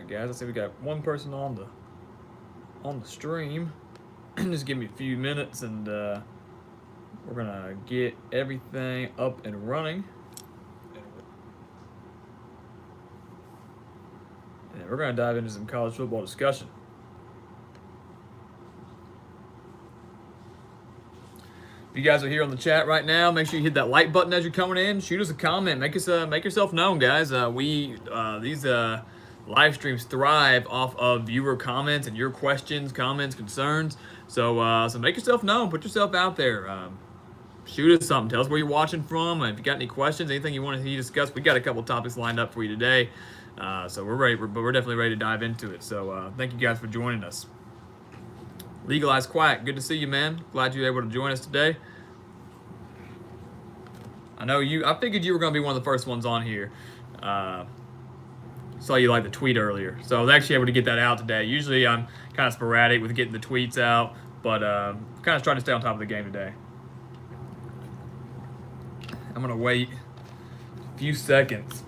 right, guys. I see we got one person on the stream. Just give me a few minutes, and we're gonna get everything up and running. And we're gonna dive into some college football discussion. If you guys are here on the chat right now, make sure you hit that like button as you're coming in. Shoot us a comment. Make yourself known, guys. These live streams thrive off of viewer comments and your questions, comments, concerns. So make yourself known. Put yourself out there. Shoot us something. Tell us where you're watching from. If you got any questions, anything you want to see discussed, we got a couple topics lined up for you today. So we're ready. We're definitely ready to dive into it. So thank you guys for joining us. Legalized Quack, good to see you, man. Glad you were able to join us today. I figured you were going to be one of the first ones on here. Saw you like the tweet earlier. So I was actually able to get that out today. Usually I'm kind of sporadic with getting the tweets out, but kind of trying to stay on top of the game today. I'm going to wait a few seconds,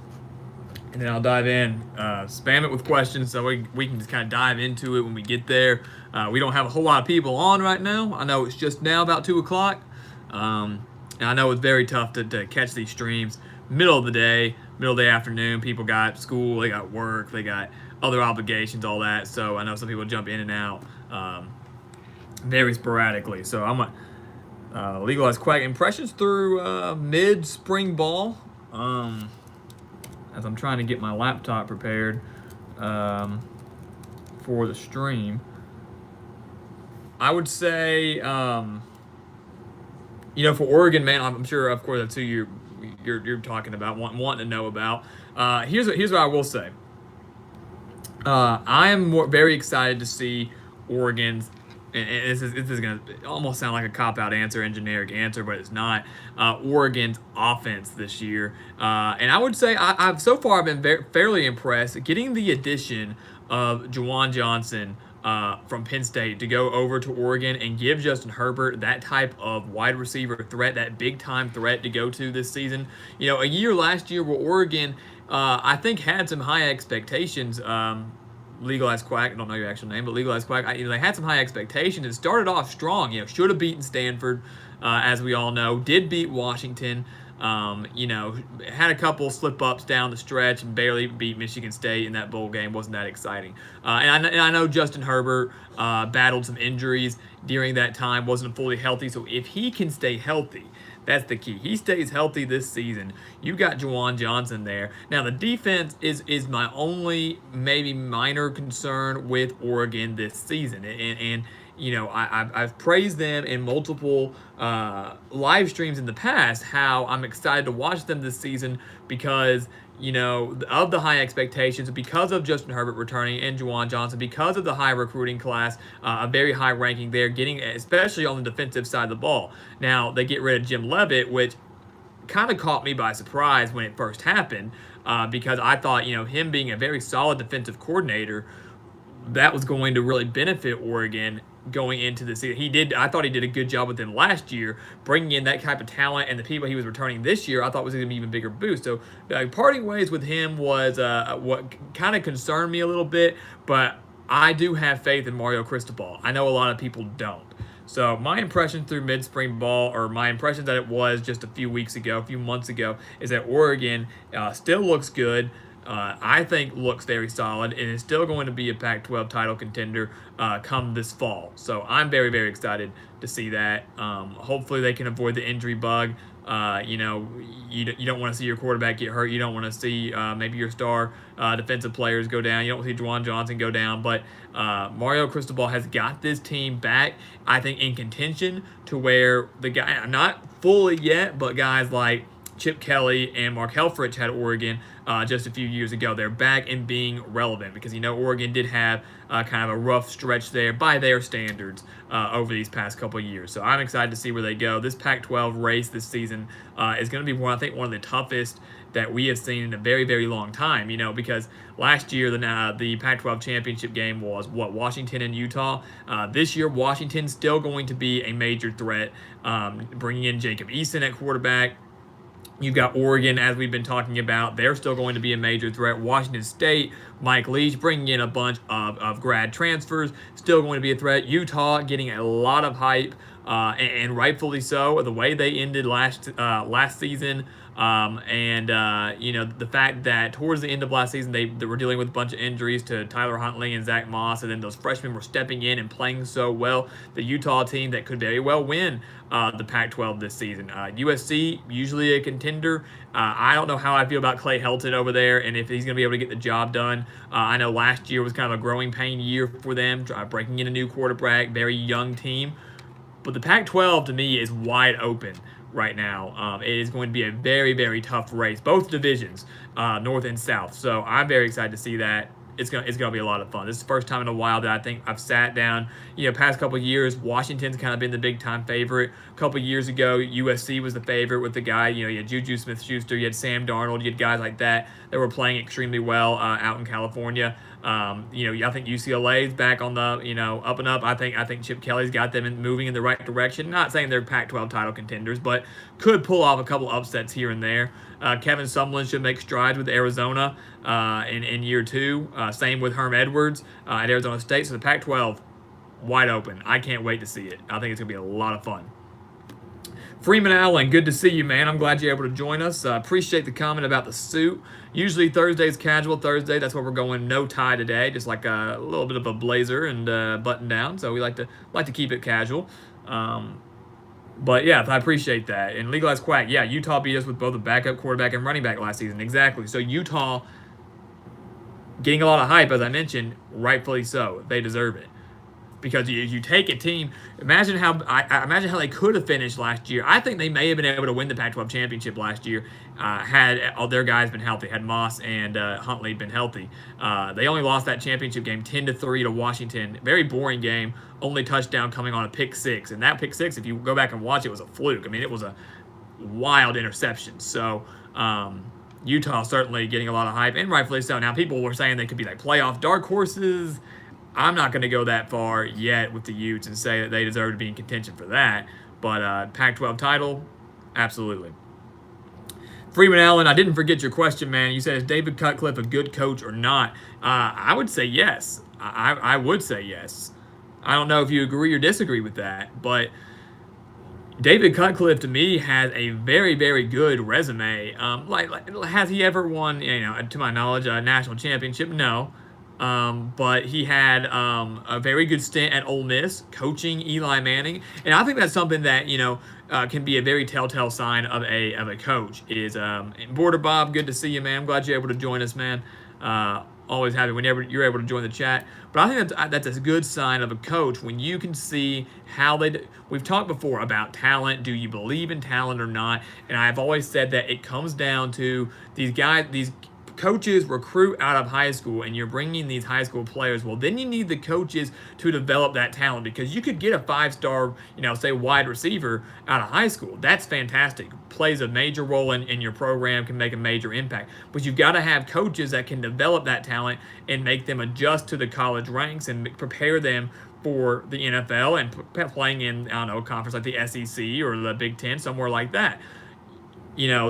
and then I'll dive in. Spam it with questions so we can just kind of dive into it when we get there. We don't have a whole lot of people on right now. I know it's just now about 2 o'clock. And I know it's very tough to catch these streams middle of the day, middle of the afternoon. People got school, they got work, they got other obligations, all that. So I know some people jump in and out very sporadically. So I'm a Legalized Quack impressions through mid-spring ball. As I'm trying to get my laptop prepared for the stream. I would say, for Oregon, man, I'm sure, of course, that's who you're talking about, wanting to know about. Here's what I will say. I am very excited to see Oregon's, and this is going to almost sound like a cop-out answer and generic answer, but it's not, Oregon's offense this year. And I would say I've so far been fairly impressed getting the addition of Juwan Johnson from Penn State to go over to Oregon and give Justin Herbert that type of wide receiver threat, that big-time threat to go to this season. A year last year where Oregon, I think, had some high expectations. Legalized Quack, I don't know your actual name, but Legalized Quack, they had some high expectations. It started off strong, should have beaten Stanford, as we all know, did beat Washington, had a couple slip-ups down the stretch and barely beat Michigan State in that bowl game. Wasn't that exciting. And I know Justin Herbert battled some injuries during that time, wasn't fully healthy, so if he can stay healthy, that's the key. He stays healthy this season. You got Juwan Johnson there. Now, the defense is my only maybe minor concern with Oregon this season. And I've praised them in multiple live streams in the past, how I'm excited to watch them this season because, of the high expectations, because of Justin Herbert returning and Juwan Johnson, because of the high recruiting class, a very high ranking there, getting especially on the defensive side of the ball. Now, they get rid of Jim Leavitt, which kind of caught me by surprise when it first happened, because I thought, him being a very solid defensive coordinator, that was going to really benefit Oregon going into the season. I thought he did a good job with them last year, bringing in that type of talent, and the people he was returning this year, I thought was going to be an even bigger boost. So parting ways with him was what kind of concerned me a little bit, but I do have faith in Mario Cristobal. I know a lot of people don't. So my impression through mid-spring ball, or my impression that it was just a few months ago, is that Oregon still looks good. I think looks very solid and is still going to be a Pac-12 title contender come this fall. So I'm very, very excited to see that. Hopefully they can avoid the injury bug. You don't want to see your quarterback get hurt. You don't want to see maybe your star defensive players go down. You don't want to see Juwan Johnson go down. But Mario Cristobal has got this team back, I think, in contention to where the guy, not fully yet, but guys like Chip Kelly and Mark Helfrich had Oregon just a few years ago. They're back and being relevant because, Oregon did have kind of a rough stretch there by their standards over these past couple of years. So I'm excited to see where they go. This Pac-12 race this season is going to be one of the toughest that we have seen in a very, very long time, because last year the Pac-12 championship game was, Washington and Utah. This year, Washington's still going to be a major threat, bringing in Jacob Eason at quarterback. You've got Oregon, as we've been talking about. They're still going to be a major threat. Washington State Mike Leach, bringing in a bunch of grad transfers, still going to be a threat. Utah getting a lot of hype, and rightfully so. The way they ended last season, the fact that towards the end of last season they were dealing with a bunch of injuries to Tyler Huntley and Zach Moss, and then those freshmen were stepping in and playing so well. The Utah team that could very well win the Pac-12 this season. USC, usually a contender. I don't know how I feel about Clay Helton over there and if he's going to be able to get the job done. I know last year was kind of a growing pain year for them, breaking in a new quarterback, very young team. But the Pac-12 to me is wide open right now. It is going to be a very, very tough race, both divisions, North and South. So I'm very excited to see that. It's gonna be a lot of fun. This is the first time in a while that I think I've sat down. Past couple of years, Washington's kind of been the big time favorite. A couple of years ago, USC was the favorite with the guy. You had Juju Smith-Schuster, you had Sam Darnold, you had guys like that were playing extremely well out in California. I think UCLA's back on the up and up. I think Chip Kelly's got them moving in the right direction. Not saying they're Pac-12 title contenders, but could pull off a couple upsets here and there. Kevin Sumlin should make strides with Arizona in year two. Same with Herm Edwards at Arizona State. So the Pac-12, wide open. I can't wait to see it. I think it's going to be a lot of fun. Freeman Allen, good to see you, man. I'm glad you're able to join us. Appreciate the comment about the suit. Usually Thursday's casual Thursday. That's where we're going no tie today, just like a little bit of a blazer and button down. So we like to keep it casual. But yeah, I appreciate that. And Legalized Quack, yeah, Utah beat us with both a backup quarterback and running back last season. Exactly. So Utah getting a lot of hype, as I mentioned, rightfully so. They deserve it. Because you take a team, imagine how they could have finished last year. I think they may have been able to win the Pac-12 championship last year had all their guys been healthy, had Moss and Huntley been healthy. They only lost that championship game 10-3 to Washington. Very boring game. Only touchdown coming on a pick six, and that pick six, if you go back and watch it, was a fluke. I mean, it was a wild interception. So Utah certainly getting a lot of hype, and rightfully so. Now people were saying they could be like playoff dark horses. I'm not going to go that far yet with the Utes and say that they deserve to be in contention for that. But Pac-12 title, absolutely. Freeman Allen, I didn't forget your question, man. You said, is David Cutcliffe a good coach or not? I would say yes. I would say yes. I don't know if you agree or disagree with that, but David Cutcliffe, to me, has a very, very good resume. Has he ever won, to my knowledge, a national championship? No. But he had a very good stint at Ole Miss, coaching Eli Manning, and I think that's something that can be a very telltale sign of a coach. Is Border Bob, good to see you, man. I'm glad you're able to join us, man. Always happy whenever you're able to join the chat. But I think that's a good sign of a coach when you can see how we've talked before about talent. Do you believe in talent or not? And I've always said that it comes down to these coaches recruit out of high school, and you're bringing these high school players. Well, then you need the coaches to develop that talent, because you could get a 5-star, say wide receiver out of high school. That's fantastic. Plays a major role in your program, can make a major impact. But you've got to have coaches that can develop that talent and make them adjust to the college ranks and prepare them for the NFL and playing in, a conference like the SEC or the Big Ten, somewhere like that.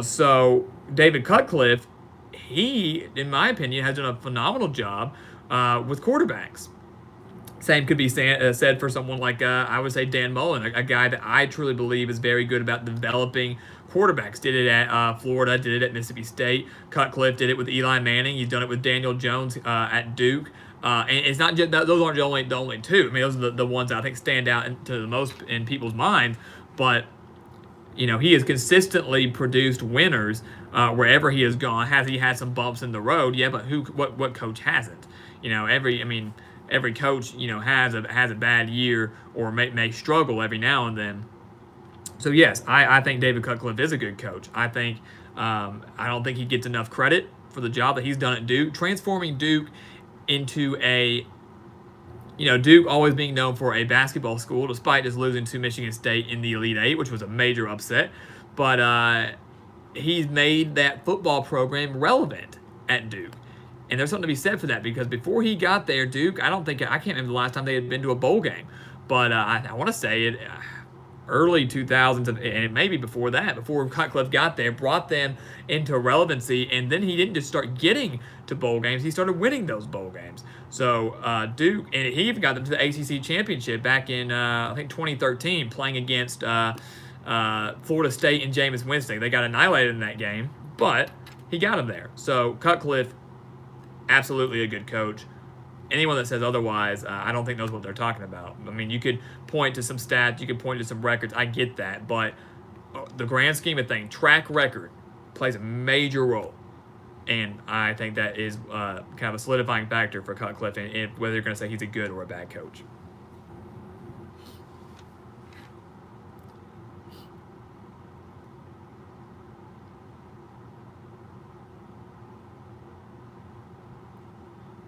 So David Cutcliffe, he, in my opinion, has done a phenomenal job with quarterbacks. Same could be said for someone like, I would say, Dan Mullen, a guy that I truly believe is very good about developing quarterbacks. Did it at Florida, did it at Mississippi State. Cutcliffe did it with Eli Manning. He's done it with Daniel Jones at Duke. And it's not just those aren't the only two. I mean, those are the ones that I think stand out to the most in people's minds. But he has consistently produced winners wherever he has gone. Has he had some bumps in the road? Yeah, but what coach hasn't? Every coach has a bad year or may struggle every now and then. So yes, I think David Cutcliffe is a good coach. I don't think he gets enough credit for the job that he's done at Duke, transforming Duke into Duke always being known for a basketball school, despite just losing to Michigan State in the Elite Eight, which was a major upset. But he's made that football program relevant at Duke. And there's something to be said for that, because before he got there, Duke, I can't remember the last time they had been to a bowl game. But I want to say it, early 2000s, and maybe before that, before Cutcliffe got there, brought them into relevancy, and then he didn't just start getting to bowl games, he started winning those bowl games. So Duke, and he even got them to the ACC championship back in, I think, 2013, playing against Florida State and Jameis Winston. They got annihilated in that game, but he got them there. So Cutcliffe, absolutely a good coach. Anyone that says otherwise, I don't think knows what they're talking about. I mean, you could point to some stats, you could point to some records. I get that, but the grand scheme of things, track record plays a major role, and I think that is kind of a solidifying factor for Cutcliffe, and whether you're going to say he's a good or a bad coach.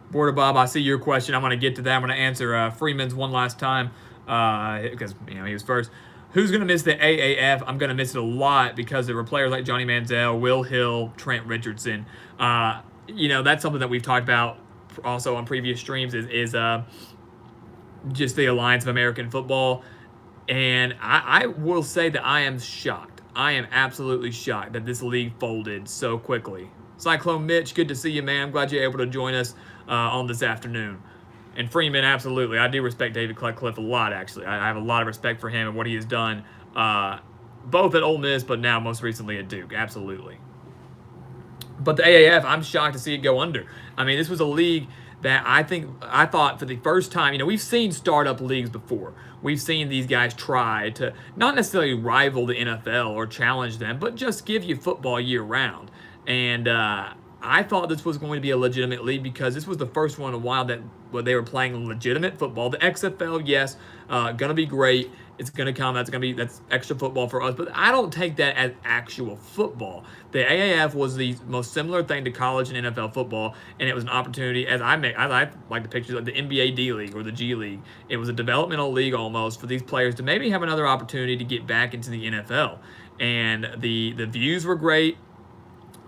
Border Bob, I see your question. I'm going to get to that. I'm going to answer Freeman's one last time because he was first. Who's going to miss the AAF? I'm going to miss it a lot because there were players like Johnny Manziel, Will Hill, Trent Richardson. That's something that we've talked about also on previous streams is just the Alliance of American Football. And I will say that I am shocked. I am absolutely shocked that this league folded so quickly. Cyclone Mitch, good to see you, man. I'm glad you're able to join us on this afternoon. And Freeman, absolutely. I do respect David Cutcliffe a lot, actually. I have a lot of respect for him and what he has done, both at Ole Miss, but now most recently at Duke. Absolutely. But the AAF, I'm shocked to see it go under. I mean, this was a league that I thought for the first time, we've seen startup leagues before. We've seen these guys try to not necessarily rival the NFL or challenge them, but just give you football year round. And I thought this was going to be a legitimate league because this was the first one in a while that they were playing legitimate football. The XFL, yes, gonna be great. It's gonna come. That's extra football for us. But I don't take that as actual football. The AAF was the most similar thing to college and NFL football, and it was an opportunity. I like the pictures of the NBA D League or the G League. It was a developmental league almost for these players to maybe have another opportunity to get back into the NFL. And the views were great.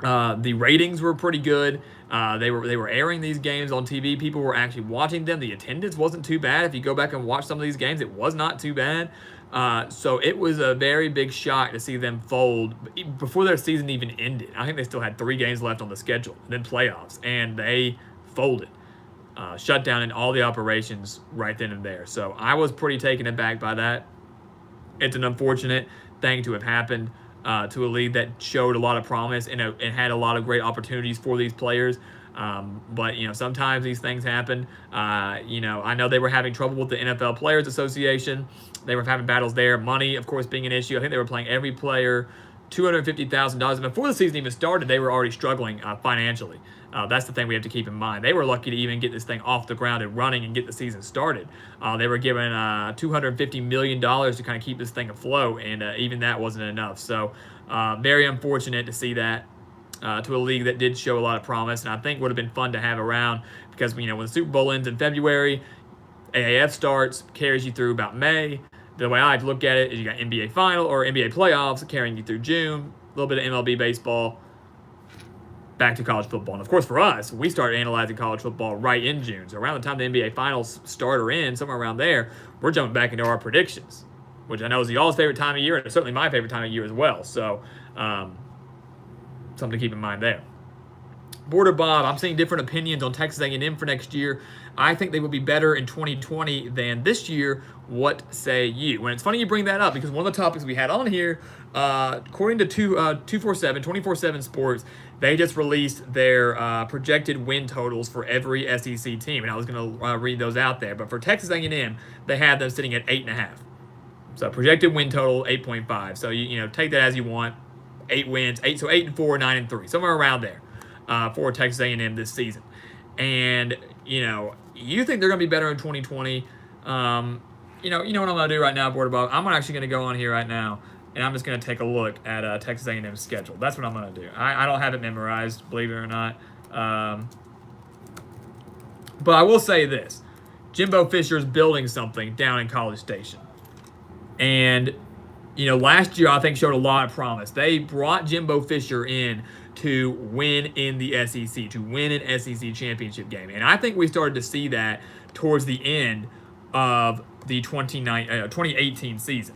The ratings were pretty good. They were airing these games on TV. People were actually watching them. The attendance wasn't too bad. If you go back and watch some of these games, it was not too bad. So it was a very big shock to see them fold before their season even ended. I think they still had 3 games left on the schedule, then playoffs, and they folded. Shut down in all the operations right then and there. So I was pretty taken aback by that. It's an unfortunate thing to have happened. To a league that showed a lot of promise and had a lot of great opportunities for these players. But sometimes these things happen. I know they were having trouble with the NFL Players Association. They were having battles there. Money, of course, being an issue. I think they were playing every player $250,000. And before the season even started, they were already struggling financially. That's the thing we have to keep in mind. They were lucky to even get this thing off the ground and running and get the season started. They were given $250 million to kind of keep this thing afloat, and even that wasn't enough. So very unfortunate to see that to a league that did show a lot of promise, and I think would have been fun to have around because when the Super Bowl ends in February, AAF starts, carries you through about May. The way I look at it is you got NBA final or NBA playoffs carrying you through June, a little bit of MLB baseball, back to college football. And of course for us, we started analyzing college football right in June. So around the time the NBA finals start or end, somewhere around there, we're jumping back into our predictions, which I know is y'all's favorite time of year and it's certainly my favorite time of year as well. So something to keep in mind there. Border Bob, I'm seeing different opinions on Texas A&M for next year. I think they will be better in 2020 than this year. What say you? And it's funny you bring that up because one of the topics we had on here, according to 24/7 Sports, they just released their projected win totals for every SEC team, and I was going to read those out there. But for Texas A&M, they have them sitting at 8.5. So projected win total 8.5. So you take that as you want. 8 wins, 8 and 4, 9 and 3, somewhere around there for Texas A&M this season. And you think they're going to be better in 2020. You know what I'm going to do right now, Border Bob? I'm actually going to go on here right now, and I'm just going to take a look at Texas A&M's schedule. That's what I'm going to do. I don't have it memorized, believe it or not. But I will say this. Jimbo Fisher's building something down in College Station. And, last year I think showed a lot of promise. They brought Jimbo Fisher in to win in the SEC, to win an SEC championship game. And I think we started to see that towards the end of the 2018 season.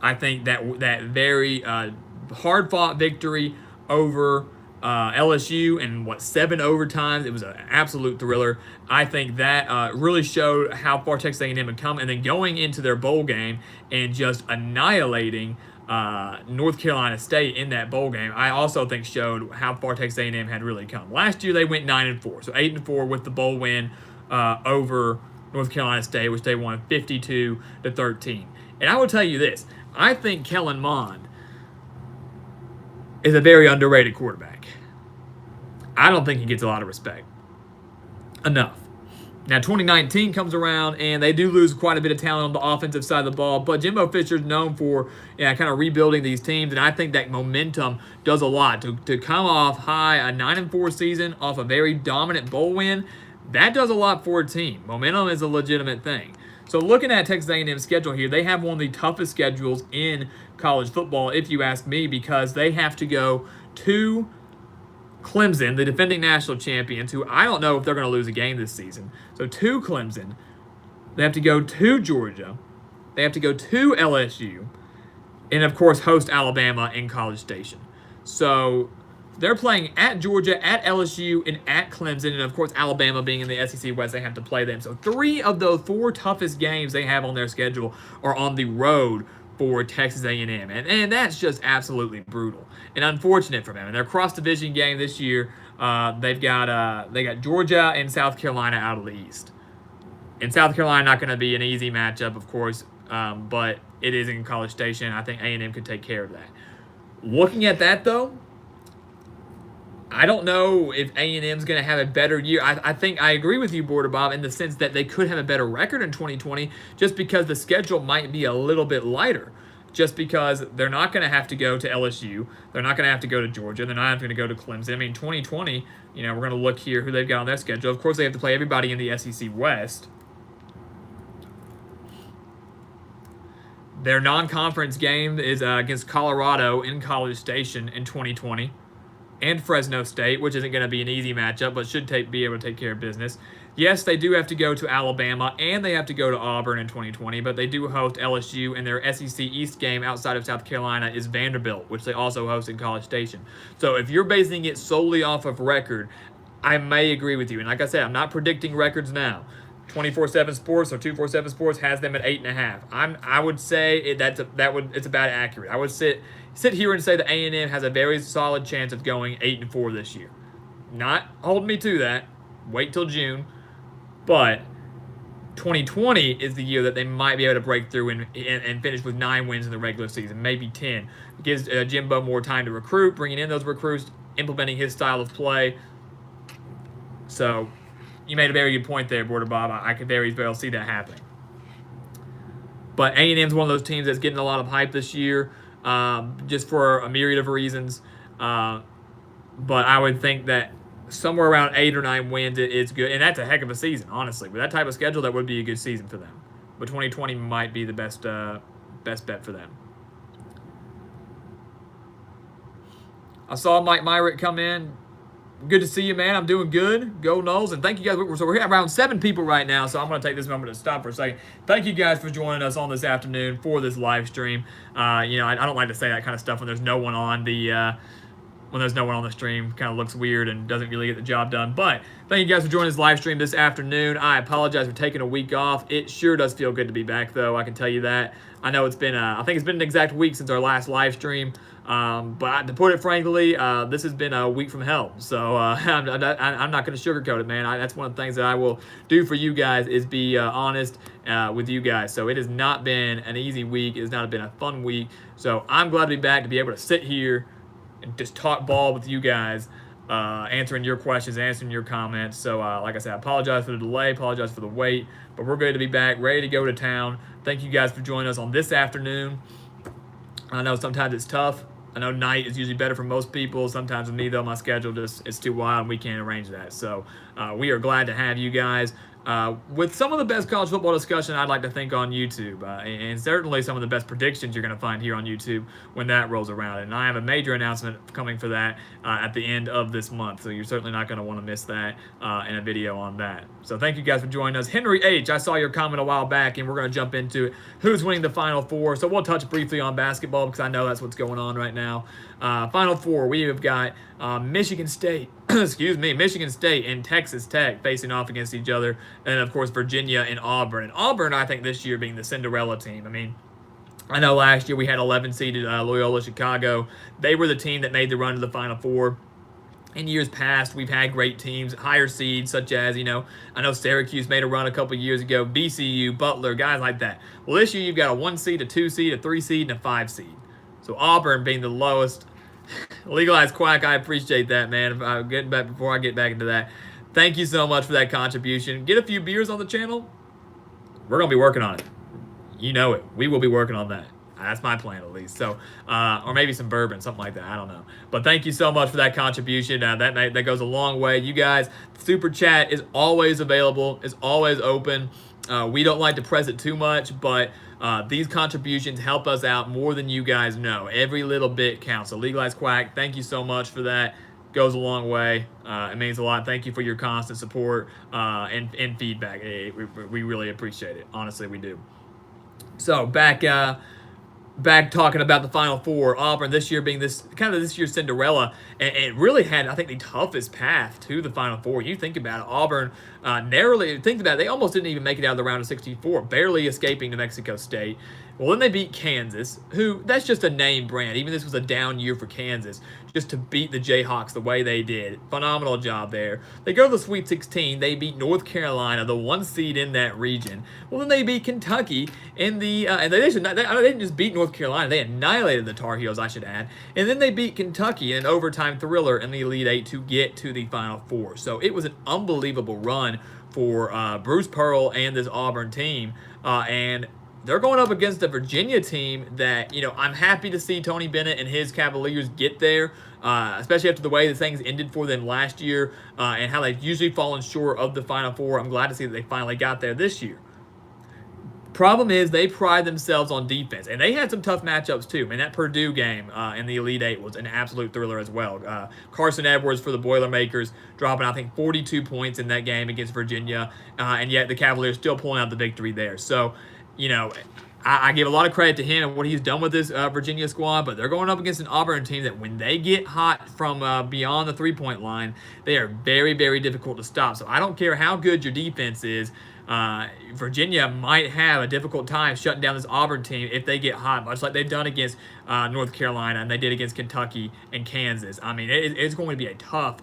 I think that very hard-fought victory over LSU in 7 overtimes. It was an absolute thriller. I think that really showed how far Texas A&M had come, and then going into their bowl game and just annihilating North Carolina State in that bowl game, I also think showed how far Texas A&M had really come. Last year they went 9-4, so 8-4 with the bowl win over North Carolina State, which they won 52-13. And I will tell you this: I think Kellen Mond is a very underrated quarterback. I don't think he gets a lot of respect. Enough. Now, 2019 comes around, and they do lose quite a bit of talent on the offensive side of the ball, but Jimbo Fisher's known for kind of rebuilding these teams, and I think that momentum does a lot. To come off high, a 9-4 season off a very dominant bowl win, that does a lot for a team. Momentum is a legitimate thing. So looking at Texas A&M's schedule here, they have one of the toughest schedules in college football, if you ask me, because they have to go to Clemson, the defending national champions, who I don't know if they're going to lose a game this season. So to Clemson, they have to go to Georgia, they have to go to LSU, and of course host Alabama in College Station. So they're playing at Georgia, at LSU, and at Clemson, and of course Alabama being in the SEC West, they have to play them. So 3 of those 4 toughest games they have on their schedule are on the road for Texas A&M, and that's just absolutely brutal and unfortunate for them. In their cross-division game this year, they got Georgia and South Carolina out of the East. And South Carolina not going to be an easy matchup, of course, but it is in College Station. I think A&M could take care of that. Looking at that, though, I don't know if A&M's going to have a better year. I think I agree with you, Border Bob, in the sense that they could have a better record in 2020 just because the schedule might be a little bit lighter. Just because they're not going to have to go to LSU. They're not going to have to go to Georgia. They're not going to go to Clemson. I mean, 2020, we're going to look here who they've got on their schedule. Of course, they have to play everybody in the SEC West. Their non-conference game is against Colorado in College Station in 2020. And Fresno State, which isn't going to be an easy matchup, but should be able to take care of business. Yes, they do have to go to Alabama, and they have to go to Auburn in 2020, but they do host LSU, and their SEC East game outside of South Carolina is Vanderbilt, which they also host in College Station. So if you're basing it solely off of record, I may agree with you. And like I said, I'm not predicting records now. 24/7 Sports or 247 Sports has them at 8.5. I would say it's about accurate. I would sit here and say that A&M has a very solid chance of going 8-4 this year. Not holding me to that. Wait till June. But 2020 is the year that they might be able to break through and finish with 9 wins in the regular season, maybe 10. It gives Jimbo more time to recruit, bringing in those recruits, implementing his style of play. So you made a very good point there, Border Bob. I could very well see that happening. But A&M's one of those teams that's getting a lot of hype this year, just for a myriad of reasons. But I would think that somewhere around 8 or 9 wins, it's good. And that's a heck of a season, honestly. With that type of schedule, that would be a good season for them. But 2020 might be the best bet for them. I saw Mike Myrick come in. Good to see you, man. I'm doing good. Go Noles. And thank you guys. So we're around 7 people right now, so I'm going to take this moment to stop for a second. Thank you guys for joining us on this afternoon for this live stream. I don't like to say that kind of stuff when there's no one on the stream. Kind of looks weird and doesn't really get the job done. But thank you guys for joining this live stream this afternoon. I apologize for taking a week off. It sure does feel good to be back, though. I can tell you that. I know it's been I think it's been an exact week since our last live stream. But to put it frankly, this has been a week from hell. So I'm not going to sugarcoat it, man. That's one of the things that I will do for you guys is be honest with you guys. So it has not been an easy week. It has not been a fun week. So I'm glad to be back to be able to sit here and just talk ball with you guys, answering your questions, answering your comments. So like I said, I apologize for the delay, apologize for the wait, but we're good to be back, ready to go to town. Thank you guys for joining us on this afternoon. I know sometimes it's tough. I know night is usually better for most people. Sometimes with me, though, my schedule it's too wild and we can't arrange that. So we are glad to have you guys. with some of the best college football discussion I'd like to think on YouTube, and certainly some of the best predictions you're going to find here on YouTube when that rolls around. And I have a major announcement coming for that at the end of this month, so you're certainly not going to want to miss that in a video on that. So thank you guys for joining us. Henry H., I saw your comment a while back, and we're going to jump into it. Who's winning the Final Four? So we'll touch briefly on basketball because I know that's what's going on right now. Final Four, we have got Michigan State, Michigan State and Texas Tech facing off against each other, and of course Virginia and Auburn. And Auburn, I think this year being the Cinderella team. I mean, I know last year we had 11-seeded Loyola Chicago. They were the team that made the run to the Final Four. In years past, we've had great teams, higher seeds, such as, I know Syracuse made a run a couple years ago, BCU, Butler, guys like that. Well, this year you've got a 1 seed, a 2 seed, a 3 seed, and a 5 seed. So Auburn being the lowest. Legalized Quack, I appreciate that, man. Before I get back into that, thank you so much for that contribution. Get a few beers on the channel. We're going to be working on it. You know it. We will be working on that. That's my plan, at least. So, or maybe some bourbon, something like that. I don't know. But thank you so much for that contribution. That goes a long way. You guys, Super Chat is always available. It's always open. We don't like to press it too much, but these contributions help us out more than you guys know. Every little bit counts. So Legalized Quack, thank you so much for that. Goes a long way. It means a lot. Thank you for your constant support and feedback. We really appreciate it. Honestly, we do. So back talking about the Final Four, Auburn this year being this year's Cinderella, and it really had, I think, the toughest path to the Final Four. You think about it, Auburn narrowly, think about it, they almost didn't even make it out of the round of 64, barely escaping New Mexico State. Well, then they beat Kansas, who, that's just a name brand. Even this was a down year for Kansas, just to beat the Jayhawks the way they did. Phenomenal job there. They go to the Sweet 16. They beat North Carolina, the 1 seed in that region. Well, then they beat Kentucky in the, and they didn't just beat North Carolina. They annihilated the Tar Heels, I should add. And then they beat Kentucky in an overtime thriller in the Elite Eight to get to the Final Four. So it was an unbelievable run for Bruce Pearl and this Auburn team. And they're going up against a Virginia team that, I'm happy to see Tony Bennett and his Cavaliers get there, especially after the way the things ended for them last year and how they've usually fallen short of the Final Four. I'm glad to see that they finally got there this year. Problem is, they pride themselves on defense, and they had some tough matchups too. I mean, that Purdue game in the Elite Eight was an absolute thriller as well. Carson Edwards for the Boilermakers dropping, I think, 42 points in that game against Virginia, and yet the Cavaliers still pulling out the victory there. So, I give a lot of credit to him and what he's done with this Virginia squad, but they're going up against an Auburn team that when they get hot from beyond the three-point line, they are very, very difficult to stop. So I don't care how good your defense is, Virginia might have a difficult time shutting down this Auburn team if they get hot, much like they've done against North Carolina and they did against Kentucky and Kansas. I mean, it's going to be a tough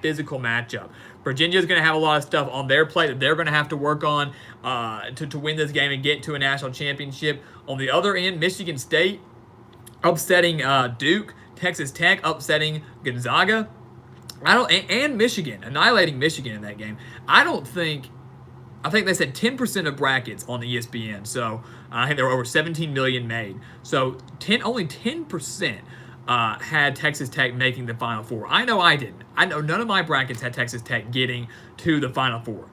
physical matchup. Virginia's going to have a lot of stuff on their plate that they're going to have to work on to win this game and get to a national championship. On the other end, Michigan State upsetting Duke, Texas Tech upsetting Gonzaga, and Michigan, annihilating Michigan in that game. I think they said 10% of brackets on the ESPN, so I think there were over 17 million made. So only 10% had Texas Tech making the Final Four. I know I didn't. I know none of my brackets had Texas Tech getting to the Final Four.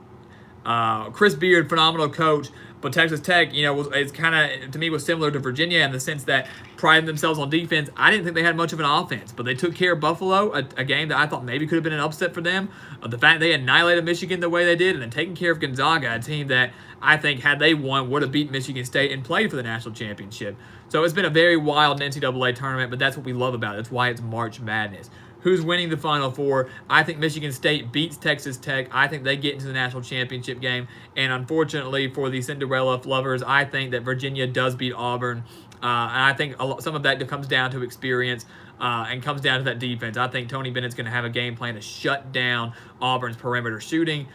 Chris Beard, phenomenal coach, but Texas Tech, it's kind of, to me, was similar to Virginia in the sense that priding themselves on defense. I didn't think they had much of an offense, but they took care of Buffalo, a game that I thought maybe could have been an upset for them. The fact they annihilated Michigan the way they did, and then taking care of Gonzaga, a team that I think, had they won, would have beat Michigan State and played for the national championship. So it's been a very wild NCAA tournament, but that's what we love about it. That's why it's March Madness. Who's winning the Final Four? I think Michigan State beats Texas Tech. I think they get into the national championship game. And unfortunately for the Cinderella lovers, I think that Virginia does beat Auburn. And I think some of that comes down to experience and comes down to that defense. I think Tony Bennett's going to have a game plan to shut down Auburn's perimeter shooting.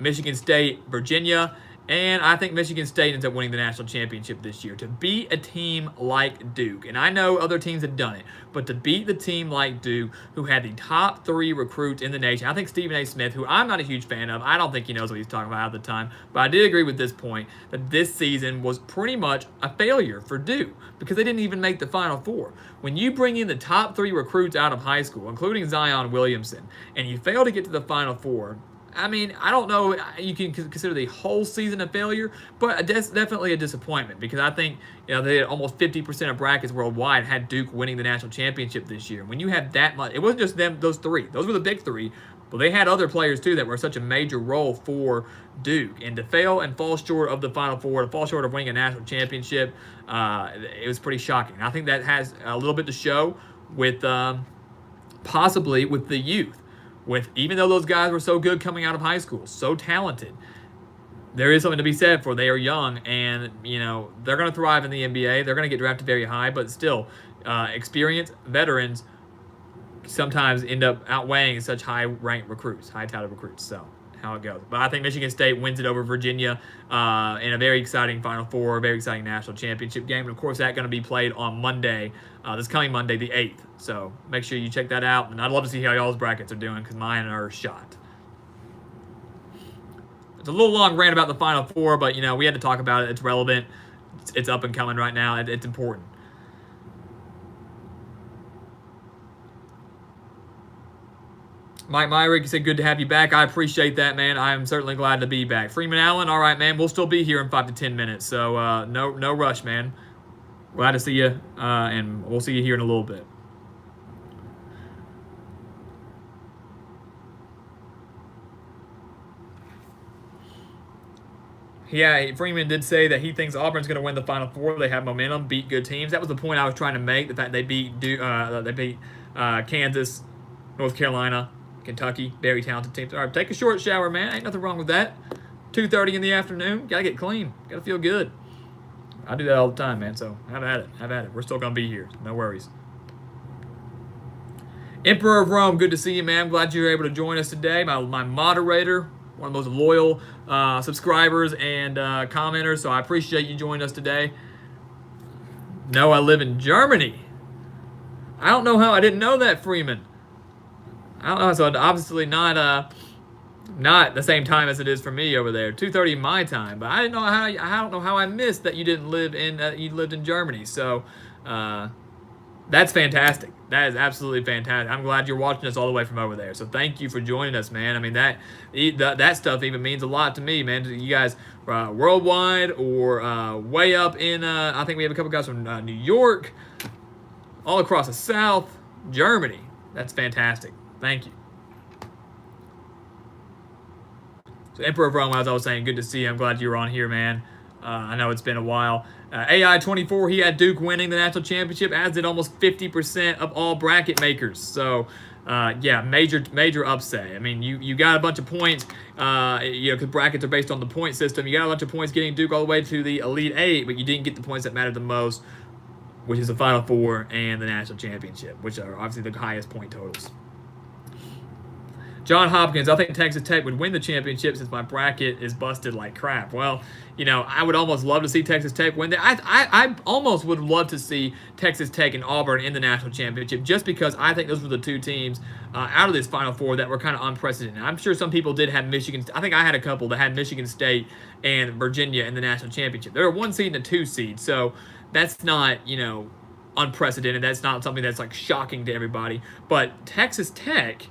Michigan State, Virginia. And I think Michigan State ends up winning the national championship this year. To beat a team like Duke, and I know other teams have done it, but to beat the team like Duke, who had the top 3 recruits in the nation, I think Stephen A. Smith, who I'm not a huge fan of, I don't think he knows what he's talking about at the time, but I did agree with this point, that this season was pretty much a failure for Duke, because they didn't even make the Final Four. When you bring in the top 3 recruits out of high school, including Zion Williamson, and you fail to get to the Final Four, I mean, I don't know. You can consider the whole season a failure, but definitely a disappointment because I think they had almost 50% of brackets worldwide had Duke winning the national championship this year. When you have that much, it wasn't just them; those three. Those were the big three, but they had other players too that were such a major role for Duke. And to fail and fall short of the Final Four, to fall short of winning a national championship, it was pretty shocking. And I think that has a little bit to show with possibly with the youth. With even though those guys were so good coming out of high school, so talented, there is something to be said for they are young and they're going to thrive in the NBA. They're going to get drafted very high, but still, experienced veterans sometimes end up outweighing such high-ranked recruits, high-touted recruits. So how it goes. But I think Michigan State wins it over Virginia in a very exciting Final Four, very exciting national championship game. And, of course, that's going to be played on Monday, this coming Monday, the 8th. So make sure you check that out. And I'd love to see how y'all's brackets are doing because mine are shot. It's a little long rant about the Final Four, but, we had to talk about it. It's relevant. It's up and coming right now. It's important. Mike Myrick said, good to have you back. I appreciate that, man. I am certainly glad to be back. Freeman Allen, all right, man. We'll still be here in 5 to 10 minutes, so no rush, man. Glad to see you, and we'll see you here in a little bit. Yeah, Freeman did say that he thinks Auburn's going to win the Final Four. They have momentum, beat good teams. That was the point I was trying to make. The fact they beat Kansas, North Carolina, Kentucky, very talented teams. All right, take a short shower, man. Ain't nothing wrong with that. 2:30 in the afternoon. Gotta get clean. Gotta feel good. I do that all the time, man. So have at it. Have at it. We're still gonna be here. No worries. Emperor of Rome, good to see you, man. I'm glad you were able to join us today. My moderator, one of the most loyal subscribers and commenters. So I appreciate you joining us today. No, I live in Germany. I don't know how I didn't know that, Freeman. I don't know. So obviously not the same time as it is for me over there. 2:30 my time. But I didn't know how. I don't know how I missed that you didn't live in. You lived in Germany. So that's fantastic. That is absolutely fantastic. I'm glad you're watching us all the way from over there. So thank you for joining us, man. I mean that stuff even means a lot to me, man. You guys worldwide or way up in. I think we have a couple guys from New York, all across the South, Germany. That's fantastic. Thank you. So Emperor of Rome, as I was saying, good to see you. I'm glad you were on here, man. I know it's been a while. AI24, he had Duke winning the national championship, as did almost 50% of all bracket makers. So, yeah, major upset. I mean, you got a bunch of points, because brackets are based on the point system. You got a bunch of points getting Duke all the way to the Elite Eight, but you didn't get the points that mattered the most, which is the Final Four and the national championship, which are obviously the highest point totals. John Hopkins, I think Texas Tech would win the championship since my bracket is busted like crap. Well, I would almost love to see Texas Tech win. I almost would love to see Texas Tech and Auburn in the national championship just because I think those were the two teams out of this Final Four that were kind of unprecedented. I'm sure some people did have Michigan. I think I had a couple that had Michigan State and Virginia in the national championship. They were 1 seed and a 2 seed, so that's not, unprecedented. That's not something that's like shocking to everybody. But Texas Tech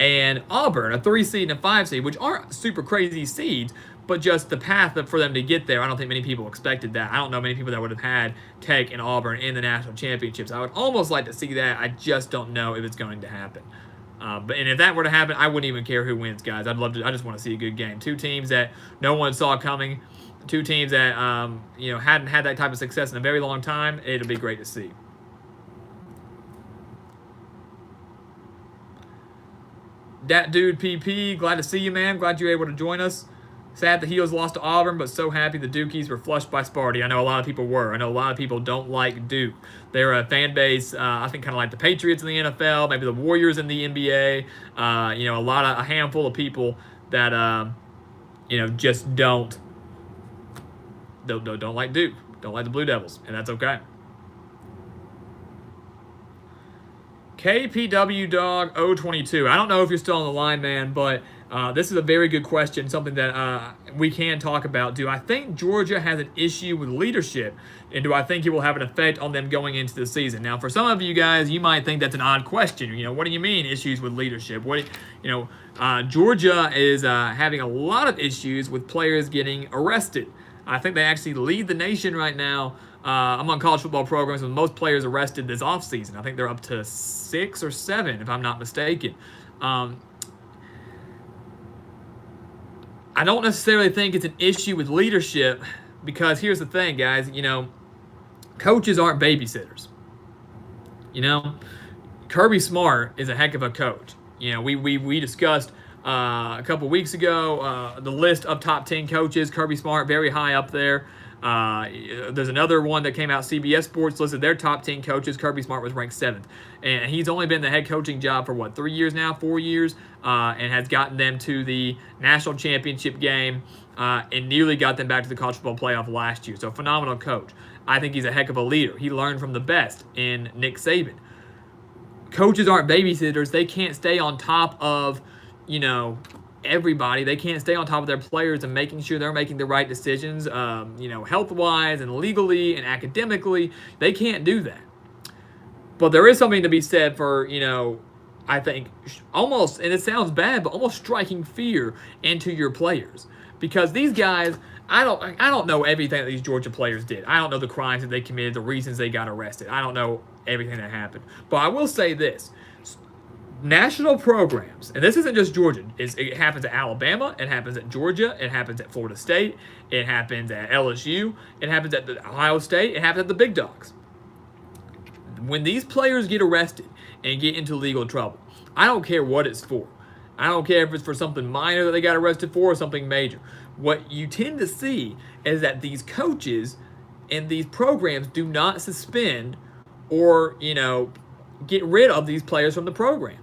and Auburn, a 3 seed and a 5 seed, which aren't super crazy seeds, but just the path for them to get there, I don't think many people expected that. I don't know many people that would have had Tech and Auburn in the national championships. I would almost like to see that. I just don't know if it's going to happen. But if that were to happen, I wouldn't even care who wins, guys. I just want to see a good game. Two teams that no one saw coming, two teams that hadn't had that type of success in a very long time. It'll be great to see. Dat Dude PP, glad to see you, man. Glad you were able to join us. Sad the Heels lost to Auburn, but so happy the Dukies were flushed by Sparty. I know a lot of people were. I know a lot of people don't like Duke. They're a fan base, I think, kind of like the Patriots in the NFL, maybe the Warriors in the NBA. A handful of people that, just don't like Duke, don't like the Blue Devils, and that's okay. KPW Dog 022. I don't know if you're still on the line, man, but this is a very good question, something that we can talk about. Do I think Georgia has an issue with leadership, and do I think it will have an effect on them going into the season? Now, for some of you guys, you might think that's an odd question. What do you mean issues with leadership? Georgia is having a lot of issues with players getting arrested. I think they actually lead the nation right now among college football programs with most players arrested this offseason. I think they're up to 6 or 7, if I'm not mistaken. I don't necessarily think it's an issue with leadership because here's the thing, guys. Coaches aren't babysitters. Kirby Smart is a heck of a coach. We discussed a couple weeks ago the list of top 10 coaches. Kirby Smart very high up there. There's another one that came out. CBS Sports listed their top 10 coaches. Kirby Smart was ranked 7th, and he's only been the head coaching job for 3 years now, 4 years, and has gotten them to the national championship game and nearly got them back to the college football playoff last year. So phenomenal coach. I think he's a heck of a leader. He learned from the best in Nick Saban. Coaches aren't babysitters. They can't stay on top of everybody. They can't stay on top of their players and making sure they're making the right decisions, health-wise and legally and academically. They can't do that. But there is something to be said for, I think almost, and it sounds bad, but almost striking fear into your players. Because these guys, I don't know everything that these Georgia players did. I don't know the crimes that they committed, the reasons they got arrested. I don't know everything that happened. But I will say this. National programs, and this isn't just Georgia. It happens at Alabama. It happens at Georgia. It happens at Florida State. It happens at LSU. It happens at Ohio State. It happens at the big dogs. When these players get arrested and get into legal trouble, I don't care what it's for. I don't care if it's for something minor that they got arrested for or something major. What you tend to see is that these coaches and these programs do not suspend or, get rid of these players from the program.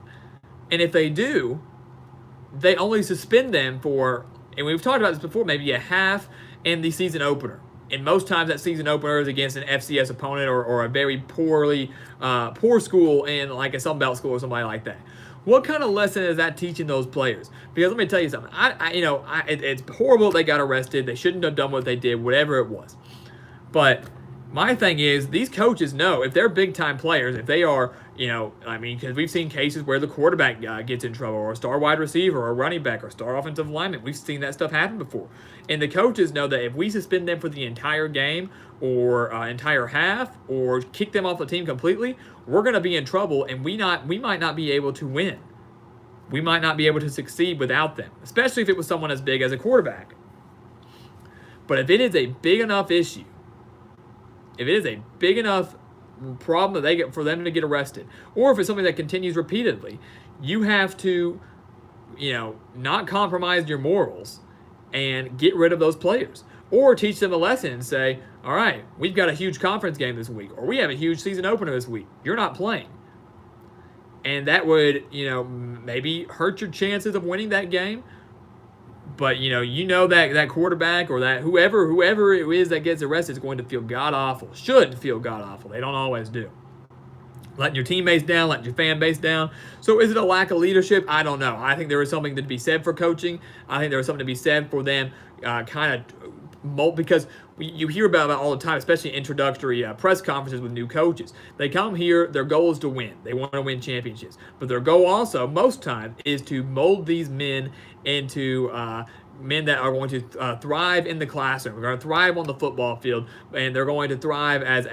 And if they do, they only suspend them for, and we've talked about this before, maybe a half in the season opener. And most times that season opener is against an FCS opponent or a very poor school in like a Sun Belt school or somebody like that. What kind of lesson is that teaching those players? Because let me tell you something. It's horrible they got arrested. They shouldn't have done what they did, whatever it was. But my thing is, these coaches know if they're big-time players, if they are, because we've seen cases where the quarterback gets in trouble, or a star wide receiver, or a running back, or star offensive lineman. We've seen that stuff happen before. And the coaches know that if we suspend them for the entire game, or entire half, or kick them off the team completely, we're going to be in trouble, and we might not be able to win. We might not be able to succeed without them, especially if it was someone as big as a quarterback. But if it is a big enough issue, if it is a big enough problem that they get for them to get arrested, or if it's something that continues repeatedly, you have to, not compromise your morals and get rid of those players, or teach them a lesson and say, all right, we've got a huge conference game this week, or we have a huge season opener this week. You're not playing. And that would, maybe hurt your chances of winning that game. But, that quarterback or that whoever it is that gets arrested is going to feel god-awful. Should feel god-awful. They don't always do. Letting your teammates down, letting your fan base down. So is it a lack of leadership? I don't know. I think there is something to be said for coaching. I think there is something to be said for them kind of mold, because you hear about all the time, especially introductory press conferences with new coaches. They come here, their goal is to win. They want to win championships. But their goal also, most times, is to mold these men into men that are going to thrive in the classroom. They're going to thrive on the football field, and they're going to thrive as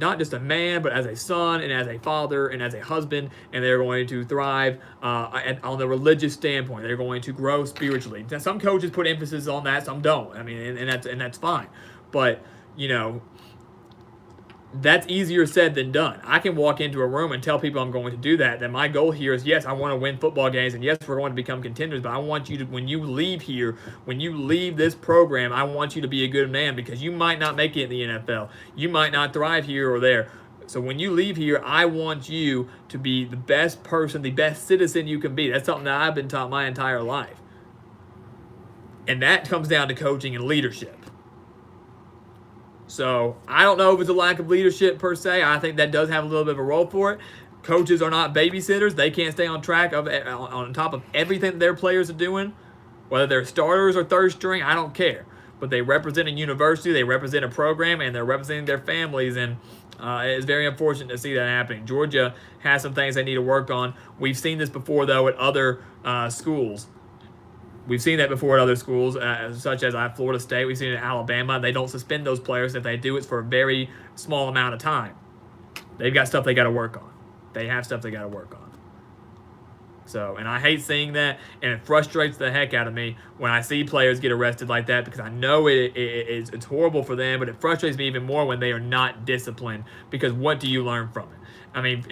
not just a man, but as a son and as a father and as a husband, and they're going to thrive on the religious standpoint. They're going to grow spiritually. Now, some coaches put emphasis on that, some don't. And that's fine. But, that's easier said than done. I can walk into a room and tell people I'm going to do that. That my goal here is, yes, I want to win football games, and yes, we're going to become contenders, but I want you to, when you leave here, when you leave this program, I want you to be a good man, because you might not make it in the NFL. You might not thrive here or there. So when you leave here, I want you to be the best person, the best citizen you can be. That's something that I've been taught my entire life. And that comes down to coaching and leadership. So I don't know if it's a lack of leadership per se. I think that does have a little bit of a role for it. Coaches are not babysitters. They can't stay on track of on top of everything that their players are doing, whether they're starters or third string. I don't care. But they represent a university, they represent a program, and they're representing their families. And it's very unfortunate to see that happening. Georgia has some things they need to work on. We've seen this before, though, at other schools. We've seen that before at other schools, such as Florida State. We've seen it in Alabama. They don't suspend those players. If they do, it's for a very small amount of time. They've got stuff they got to work on. They have stuff they got to work on. So, and I hate seeing that, and it frustrates the heck out of me when I see players get arrested like that, because I know it's horrible for them, but it frustrates me even more when they are not disciplined, because what do you learn from it? I mean,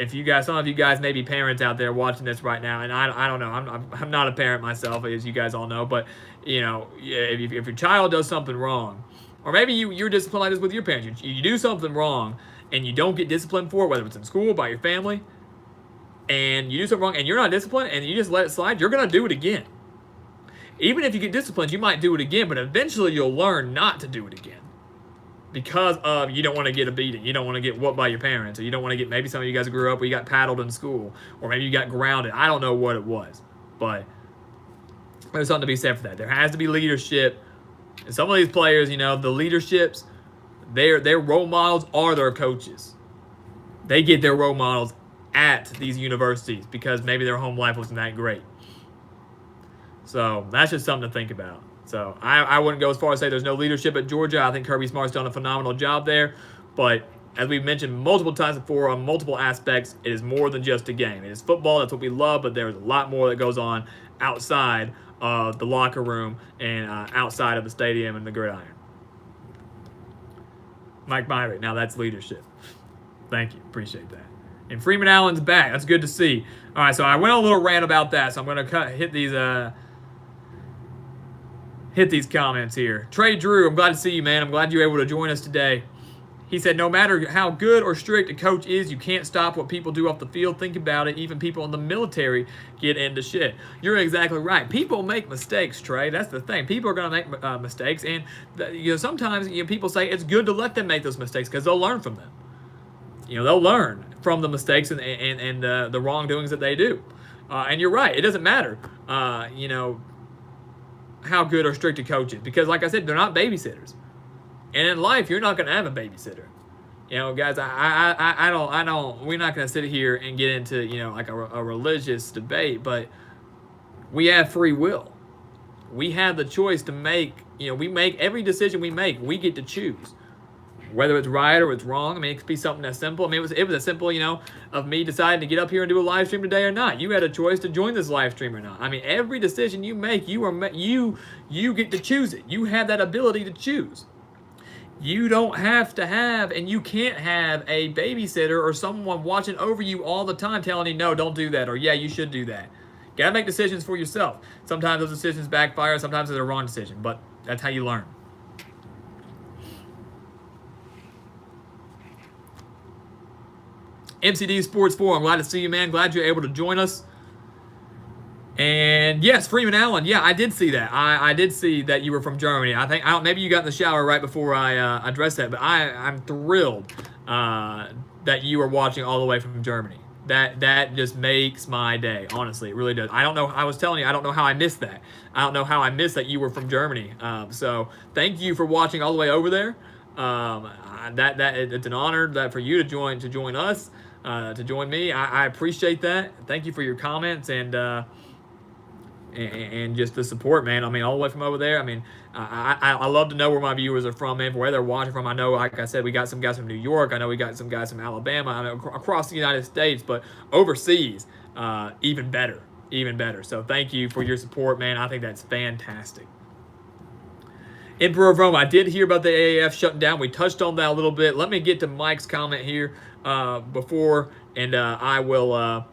some of you guys may be parents out there watching this right now, and I don't know, I'm not a parent myself, as you guys all know, but, you know, if your child does something wrong, or maybe you're disciplined like this with your parents, you do something wrong, and you don't get disciplined for it, whether it's in school, by your family, and you do something wrong and you're not disciplined and you just let it slide, you're going to do it again. Even if you get disciplined, you might do it again, but eventually you'll learn not to do it again, because of you don't want to get a beating. You don't want to get whooped by your parents, or you don't want to get, maybe some of you guys grew up where you got paddled in school, or maybe you got grounded. I don't know what it was, but there's something to be said for that. There has to be leadership. And some of these players, you know, the leaderships, their role models are their coaches. They get their role models at these universities because maybe their home life wasn't that great. So that's just something to think about. So I wouldn't go as far as say there's no leadership at Georgia. I think Kirby Smart's done a phenomenal job there. But as we've mentioned multiple times before on multiple aspects, it is more than just a game. It is football. That's what we love, but there's a lot more that goes on outside of the locker room and outside of the stadium and the gridiron. Mike Myrick, now that's leadership. Thank you. Appreciate that. And Freeman Allen's back. That's good to see. All right, so I went on a little rant about that, so I'm going to hit these comments here. Trey Drew, I'm glad to see you, man. I'm glad you were able to join us today. He said, no matter how good or strict a coach is, you can't stop what people do off the field. Think about it. Even people in the military get into shit. You're exactly right. People make mistakes, Trey. That's the thing. People are going to make mistakes, and sometimes people say it's good to let them make those mistakes because they'll learn from them. They'll learn from the mistakes and the wrongdoings that they do. And you're right. It doesn't matter, how good or strict a coach is, because, like I said, they're not babysitters. And in life, you're not going to have a babysitter. Guys, I don't. We're not going to sit here and get into like a religious debate, but we have free will. We have the choice to make. We make every decision we make. We get to choose whether it's right or it's wrong. I mean, it could be something that's simple. I mean, it was as simple, of me deciding to get up here and do a live stream today or not. You had a choice to join this live stream or not. I mean, every decision you make, you get to choose it. You have that ability to choose. You don't have to have, and you can't have a babysitter or someone watching over you all the time telling you, no, don't do that, or yeah, you should do that. Got to make decisions for yourself. Sometimes those decisions backfire. Sometimes they're the wrong decision, but that's how you learn. MCD Sports 4, I'm glad to see you, man. Glad you're able to join us. And yes, Freeman Allen. Yeah, I did see that. I did see that you were from Germany. Maybe you got in the shower right before I addressed that, but I'm thrilled that you are watching all the way from Germany. That just makes my day. Honestly, it really does. I don't know. I was telling you, I don't know how I missed that. I don't know how I missed that you were from Germany. So thank you for watching all the way over there. It's an honor for you to join us. To join me. I appreciate that. Thank you for your comments and just the support, man. I mean, all the way from over there. I mean, I love to know where my viewers are from, man, where they're watching from. I know, like I said, we got some guys from New York. I know we got some guys from Alabama. I know across the United States, but overseas, even better. So thank you for your support, man. I think that's fantastic. Emperor of Rome, I did hear about the AAF shutting down. We touched on that a little bit. Let me get to Mike's comment here before, and I will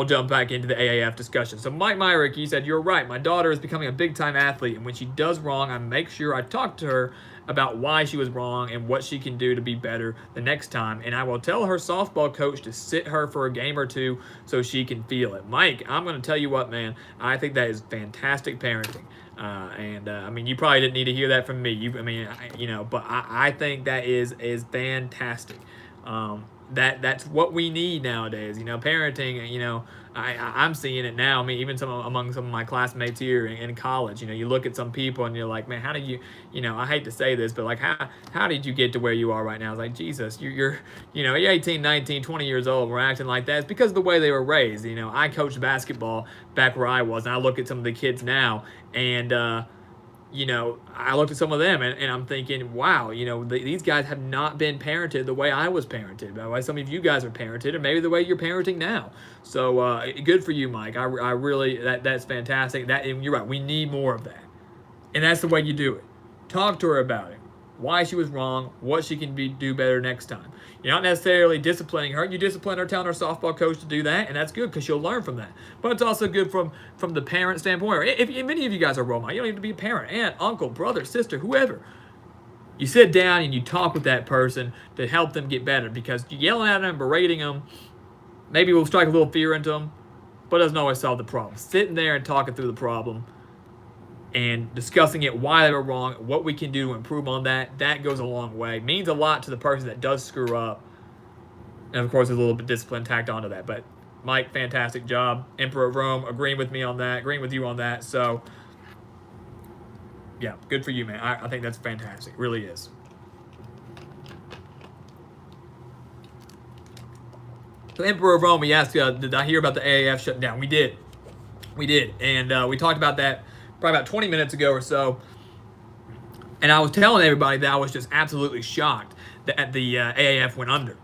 jump back into the AAF discussion. So Mike Myrick, he said, you're right. My daughter is becoming a big-time athlete, and when she does wrong, I make sure I talk to her about why she was wrong and what she can do to be better the next time. And I will tell her softball coach to sit her for a game or two so she can feel it. Mike, I'm going to tell you what, man. I think that is fantastic parenting. I mean, you probably didn't need to hear that from me. But I think that is fantastic. that's what we need nowadays. Parenting. I'm seeing it now. I mean, even among some of my classmates here in college. You look at some people and you're like, man, how do you? I hate to say this, but like, how did you get to where you are right now? It's like, Jesus, you're 18, 19, 20 years old. We're acting like that. It's because of the way they were raised. I coached basketball back where I was, and I look at some of the kids now, and I looked at some of them and I'm thinking, wow, these guys have not been parented the way I was parented, the way some of you guys are parented, or maybe the way you're parenting now. So good for you, Mike. I really, that's fantastic. And you're right, we need more of that. And that's the way you do it. Talk to her about it. Why she was wrong, what she can do better next time. You're not necessarily disciplining her. You discipline her, telling her softball coach to do that, and that's good because she'll learn from that. But it's also good from the parent standpoint. If many of you guys are role models, you don't need to be a parent, aunt, uncle, brother, sister, whoever. You sit down and you talk with that person to help them get better, because yelling at them, berating them, maybe will strike a little fear into them, but it doesn't always solve the problem. Sitting there and talking through the problem and discussing it, why they were wrong, what we can do to improve on that goes a long way. It means a lot to the person that does screw up. And of course, there's a little bit of discipline tacked onto that. But Mike, fantastic job. Emperor of Rome, agreeing with you on that. So, yeah, good for you, man. I think that's fantastic. It really is. So Emperor of Rome, he asked, did I hear about the AAF shutting down? We did. And we talked about that probably about 20 minutes ago or so. And I was telling everybody that I was just absolutely shocked that the AAF went under.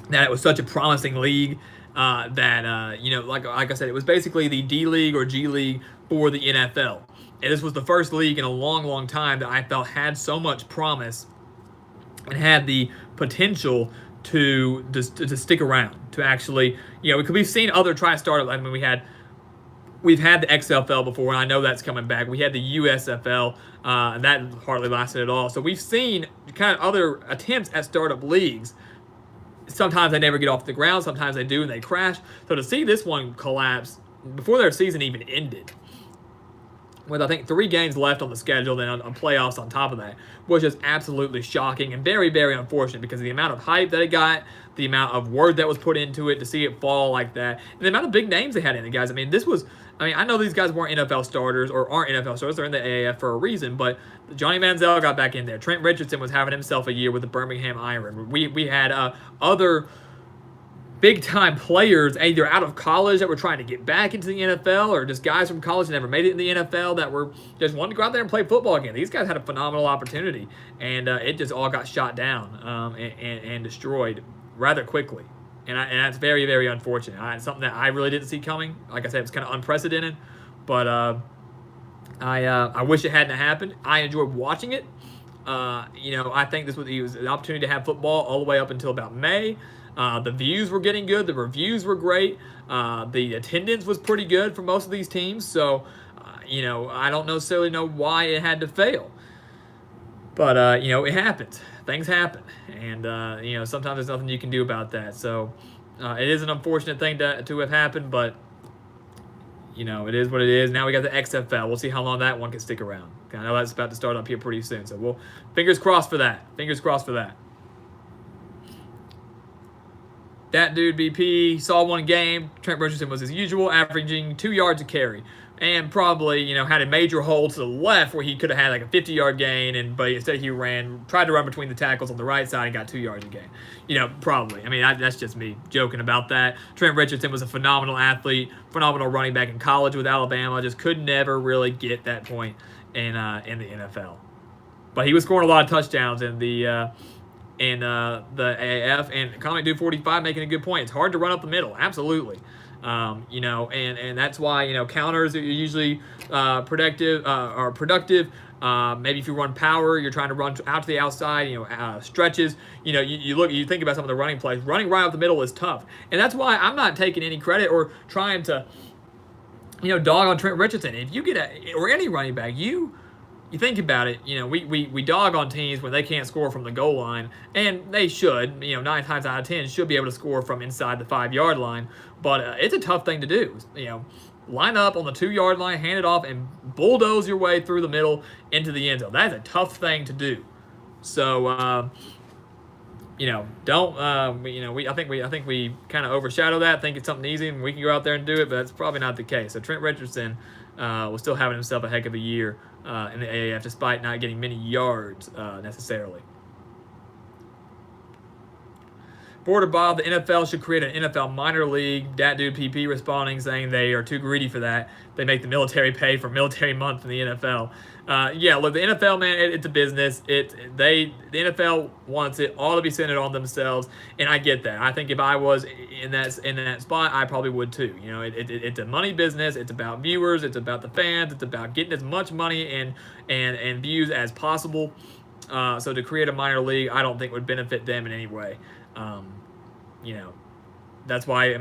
That it was such a promising league that, like I said, it was basically the D League or G League for the NFL. And this was the first league in a long, long time that I felt had so much promise and had the potential to stick around, to actually, because we've seen other try-startup. I mean, we've had the XFL before, and I know that's coming back. We had the USFL, and that hardly lasted at all. So we've seen kind of other attempts at startup leagues. Sometimes they never get off the ground. Sometimes they do, and they crash. So to see this one collapse before their season even ended, with I think 3 games left on the schedule, then on playoffs on top of that, was just absolutely shocking and very, very unfortunate, because of the amount of hype that it got, the amount of work that was put into it to see it fall like that, and the amount of big names they had in it, guys. I know these guys weren't NFL starters or aren't NFL starters. They're in the AAF for a reason, but Johnny Manziel got back in there. Trent Richardson was having himself a year with the Birmingham Iron. We had other big-time players either out of college that were trying to get back into the NFL, or just guys from college that never made it in the NFL that were just wanting to go out there and play football again. These guys had a phenomenal opportunity, and it just all got shot down and destroyed rather quickly. And that's very, very unfortunate. It's something that I really didn't see coming. Like I said, it was kind of unprecedented, but I wish it hadn't happened. I enjoyed watching it. I think it was an opportunity to have football all the way up until about May. The views were getting good. The reviews were great. The attendance was pretty good for most of these teams. So, I don't necessarily know why it had to fail. But, it happens. Things happen. And, sometimes there's nothing you can do about that. So, it is an unfortunate thing to have happened, but, it is what it is. Now we got the XFL. We'll see how long that one can stick around. I know that's about to start up here pretty soon. So, fingers crossed for that. Fingers crossed for that. That dude, BP, saw one game. Trent Richardson was as usual, averaging 2 yards a carry. And probably, had a major hole to the left where he could have had like a 50-yard gain, but instead he tried to run between the tackles on the right side and got 2 yards a gain. Probably. That's just me joking about that. Trent Richardson was a phenomenal athlete, phenomenal running back in college with Alabama. Just could never really get that point in the NFL. But he was scoring a lot of touchdowns in the AAF, and Comic Dude 45 making a good point. It's hard to run up the middle, absolutely. And that's why counters are usually productive. Maybe if you run power, you're trying to run out to the outside. Stretches. You think about some of the running plays. Running right up the middle is tough, and that's why I'm not taking any credit or trying to dog on Trent Richardson. If you get or any running back, you think about it, we dog on teams when they can't score from the goal line, and they should, 9 times out of 10 should be able to score from inside the 5-yard line, but it's a tough thing to do. Line up on the 2-yard line, hand it off, and bulldoze your way through the middle into the end zone. That's a tough thing to do. So, don't I think we kind of overshadow that, think it's something easy and we can go out there and do it, but that's probably not the case. So Trent Richardson was still having himself a heck of a year in the AAF despite not getting many yards necessarily. Border Bob, the NFL should create an NFL minor league. Dat Dude PP responding saying they are too greedy for that. They make the military pay for military month in the NFL. Yeah, look, the NFL, man, it's a business. The NFL wants it all to be centered on themselves, and I get that. I think if I was in that spot, I probably would too. It's a money business. It's about viewers. It's about the fans. It's about getting as much money and views as possible. So to create a minor league, I don't think would benefit them in any way. That's why,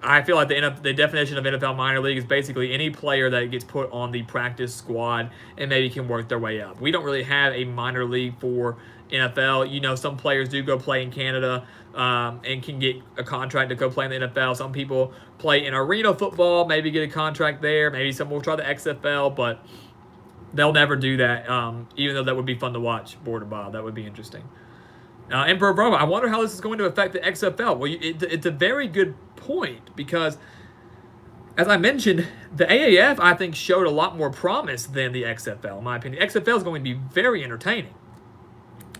I feel like the definition of NFL minor league is basically any player that gets put on the practice squad and maybe can work their way up. We don't really have a minor league for NFL. Some players do go play in Canada and can get a contract to go play in the NFL. Some people play in arena football, maybe get a contract there. Maybe some will try the XFL, but they'll never do that, even though that would be fun to watch, Border Bob. That would be interesting. Emperor Bravo, I wonder how this is going to affect the XFL. Well, it's a very good point because, as I mentioned, the AAF, I think, showed a lot more promise than the XFL, in my opinion. The XFL is going to be very entertaining.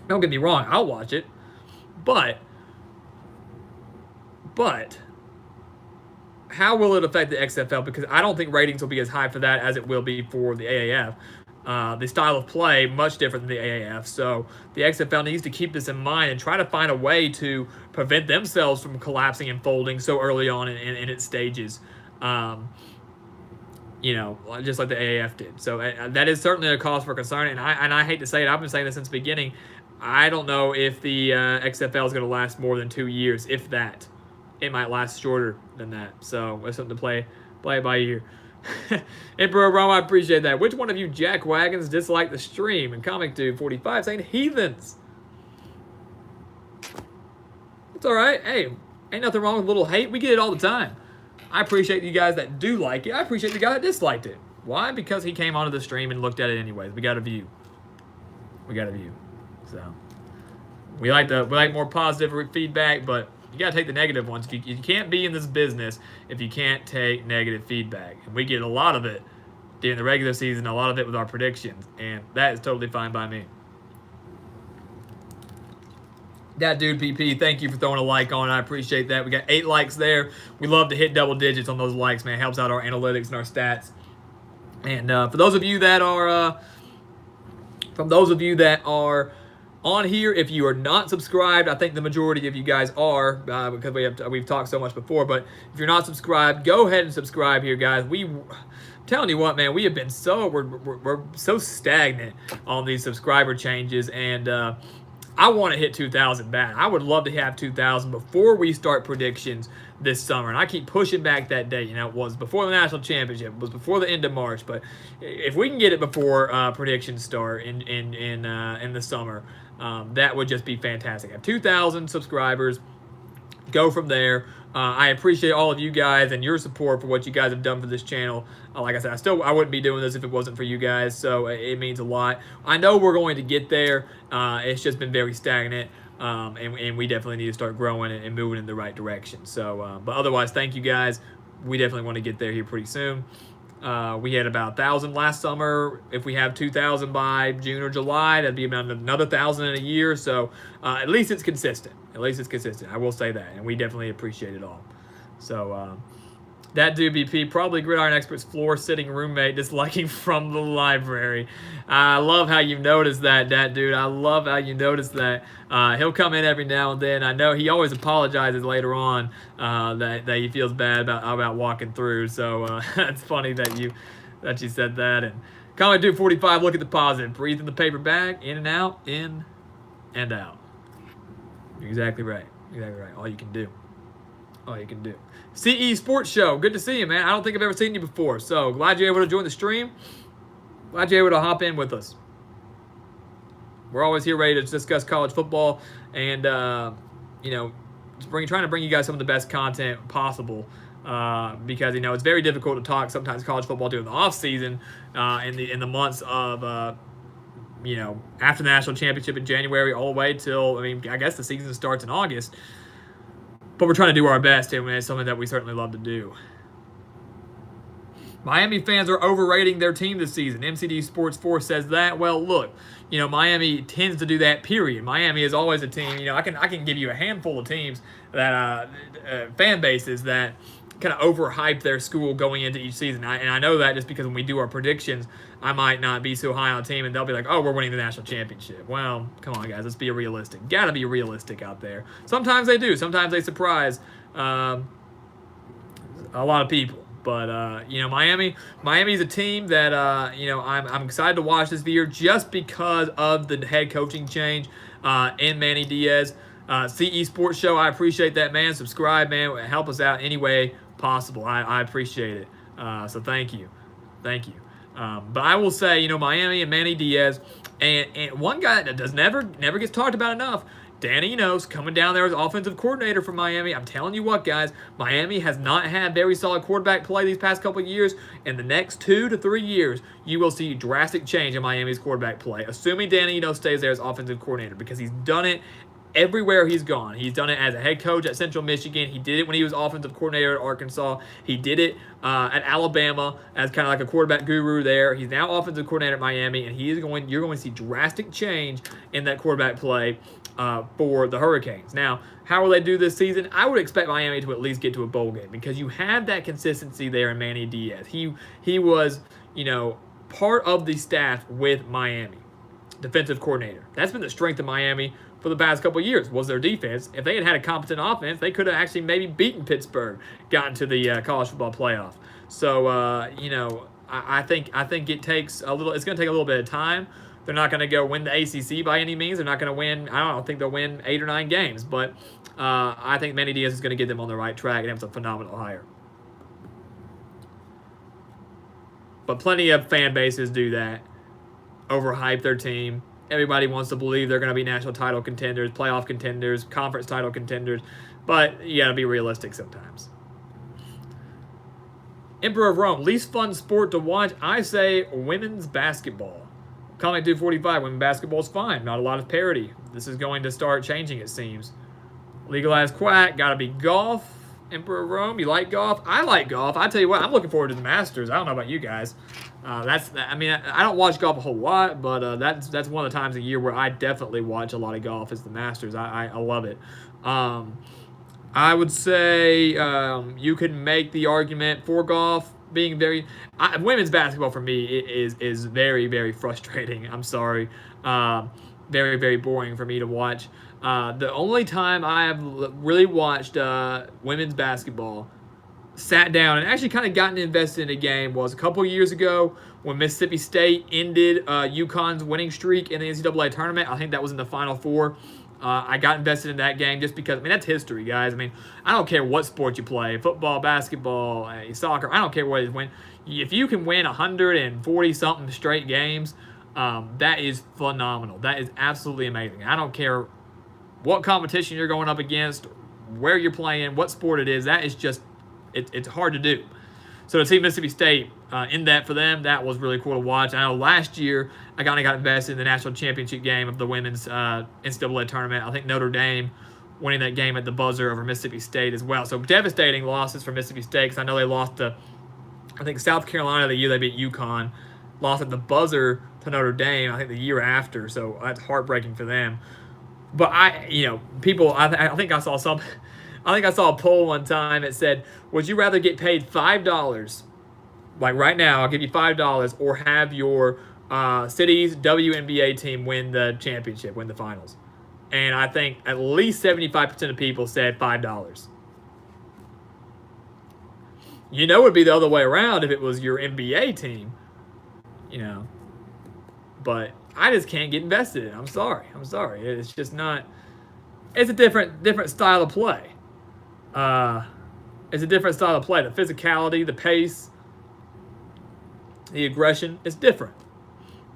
Don't get me wrong, I'll watch it. But how will it affect the XFL? Because I don't think ratings will be as high for that as it will be for the AAF. The style of play much different than the AAF, so the XFL needs to keep this in mind and try to find a way to prevent themselves from collapsing and folding so early on in its stages, just like the AAF did. So that is certainly a cause for concern, and I hate to say it, I've been saying this since the beginning. I don't know if the XFL is going to last more than 2 years, if that. It might last shorter than that, so it's something to play it by ear. Emperor Rome, I appreciate that. Which one of you jack wagons dislike the stream? And Comic Dude 45 saying heathens. It's all right. Hey, ain't nothing wrong with a little hate. We get it all the time. I appreciate you guys that do like it. I appreciate the guy that disliked it. Why? Because he came onto the stream and looked at it anyways. We got a view. So we like more positive feedback, but you got to take the negative ones. You can't be in this business if you can't take negative feedback. And we get a lot of it during the regular season, a lot of it with our predictions. And that is totally fine by me. That Dude PP, thank you for throwing a like on it. I appreciate that. We got 8 likes there. We love to hit double digits on those likes, man. It helps out our analytics and our stats. And for those of you that are on here, if you are not subscribed, I think the majority of you guys are, because we've talked so much before, but if you're not subscribed, go ahead and subscribe here, guys. I'm telling you what, man, we have been we're so stagnant on these subscriber changes, and I want to hit 2,000 bad. I would love to have 2,000 before we start predictions this summer, and I keep pushing back that date. It was before the national championship, it was before the end of March, but if we can get it before predictions start in the summer, that would just be fantastic. Have 2,000 subscribers. Go from there. I appreciate all of you guys and your support for what you guys have done for this channel. Like I said, I wouldn't be doing this if it wasn't for you guys, so it means a lot. I know we're going to get there. It's just been very stagnant, and we definitely need to start growing and moving in the right direction. So, but otherwise, thank you guys. We definitely want to get there here pretty soon. We had about 1,000 last summer. If we have 2,000 by June or July, that'd be about another 1,000 in a year. So at least it's consistent. I will say that, and we definitely appreciate it all. So that Dude BP, probably Gridiron Expert's floor sitting roommate disliking from the library. I love how you noticed that Dude. I love how you noticed that. He'll come in every now and then. I know he always apologizes later on that he feels bad about walking through. So it's funny that you said that. And Comic Dude 45, look at the positive. Breathe in the paper bag, in and out, in and out. You're exactly right. All you can do. CE Sports Show, good to see you, man. I don't think I've ever seen you before, so glad you're able to join the stream. Glad you're able to hop in with us. We're always here ready to discuss college football and, trying to bring you guys some of the best content possible because, it's very difficult to talk sometimes college football during the off season in the months of after the national championship in January all the way till, I guess the season starts in August. But we're trying to do our best, and it's something that we certainly love to do. Miami fans are overrating their team this season. MCD Sports 4 says that. Well, look, Miami tends to do that, period. Miami is always a team. I can give you a handful of teams that fan bases that kind of overhype their school going into each season. And I know that just because when we do our predictions, I might not be so high on a team, and they'll be like, oh, we're winning the national championship. Well, come on, guys. Let's be realistic. Got to be realistic out there. Sometimes they do. Sometimes they surprise a lot of people. But, Miami's a team that, I'm excited to watch this year just because of the head coaching change in Manny Diaz. CE Sports Show, I appreciate that, man. Subscribe, man. Help us out any way possible. I appreciate it. So thank you. Thank you. But I will say, Miami and Manny Diaz, and one guy that never gets talked about enough, Dan Enos coming down there as offensive coordinator for Miami. I'm telling you what, guys, Miami has not had very solid quarterback play these past couple of years. In the next 2 to 3 years, you will see drastic change in Miami's quarterback play, assuming Dan Enos stays there as offensive coordinator, because he's done it everywhere he's gone. He's done it as a head coach at Central Michigan. He did it when he was offensive coordinator at Arkansas. He did it at Alabama as kind of like a quarterback guru there. He's now offensive coordinator at Miami, and you're going to see drastic change in that quarterback play for the Hurricanes. Now, how will they do this season? I would expect Miami to at least get to a bowl game, because you have that consistency there in Manny Diaz. He was, part of the staff with Miami, defensive coordinator. That's been the strength of Miami for the past couple of years, was their defense. If they had a competent offense, they could have actually maybe beaten Pittsburgh, gotten to the college football playoff. So, I think it takes a little. It's going to take a little bit of time. They're not going to go win the ACC by any means. They're not going to win. I don't think they'll win 8 or 9 games, but I think Manny Diaz is going to get them on the right track, and it's a phenomenal hire. But plenty of fan bases do that, overhype their team. Everybody wants to believe they're going to be national title contenders, playoff contenders, conference title contenders, but you got to be realistic sometimes. Emperor of Rome, least fun sport to watch, I say women's basketball. Comment 245, women's basketball is fine. Not a lot of parity. This is going to start changing, it seems. Legalized quack, got to be golf. Emperor of Rome, you like golf? I like golf. I tell you what, I'm looking forward to the Masters. I don't know about you guys. I don't watch golf a whole lot, but that's one of the times a year where I definitely watch a lot of golf is the Masters. I love it. I would say you could make the argument for golf being women's basketball for me is very, very frustrating. I'm sorry. Very, very boring for me to watch. The only time I have really watched women's basketball, sat down and actually kind of gotten invested in a game, was a couple years ago when Mississippi State ended UConn's winning streak in the NCAA tournament. I think that was in the Final Four. I got invested in that game just because, that's history, guys. I don't care what sport you play, football, basketball, soccer, I don't care what it is. If you can win 140-something straight games, that is phenomenal. That is absolutely amazing. I don't care what competition you're going up against, where you're playing, what sport it is. That is just, it's hard to do. So to see Mississippi State in that for them, that was really cool to watch. I know last year I kind of got invested in the national championship game of the women's NCAA tournament. I think Notre Dame winning that game at the buzzer over Mississippi State as well. So devastating losses for Mississippi State, because I know they lost to, I think, South Carolina the year they beat UConn, lost at the buzzer to Notre Dame, I think, the year after. So that's heartbreaking for them. But I think I saw a poll one time that said, would you rather get paid $5, like right now, I'll give you $5, or have your city's WNBA team win the championship, win the finals? And I think at least 75% of people said $5. It would be the other way around if it was your NBA team, But I just can't get invested in it. I'm sorry. It's just not. It's a different style of play. It's a different style of play. The physicality, the pace, the aggression, it's different.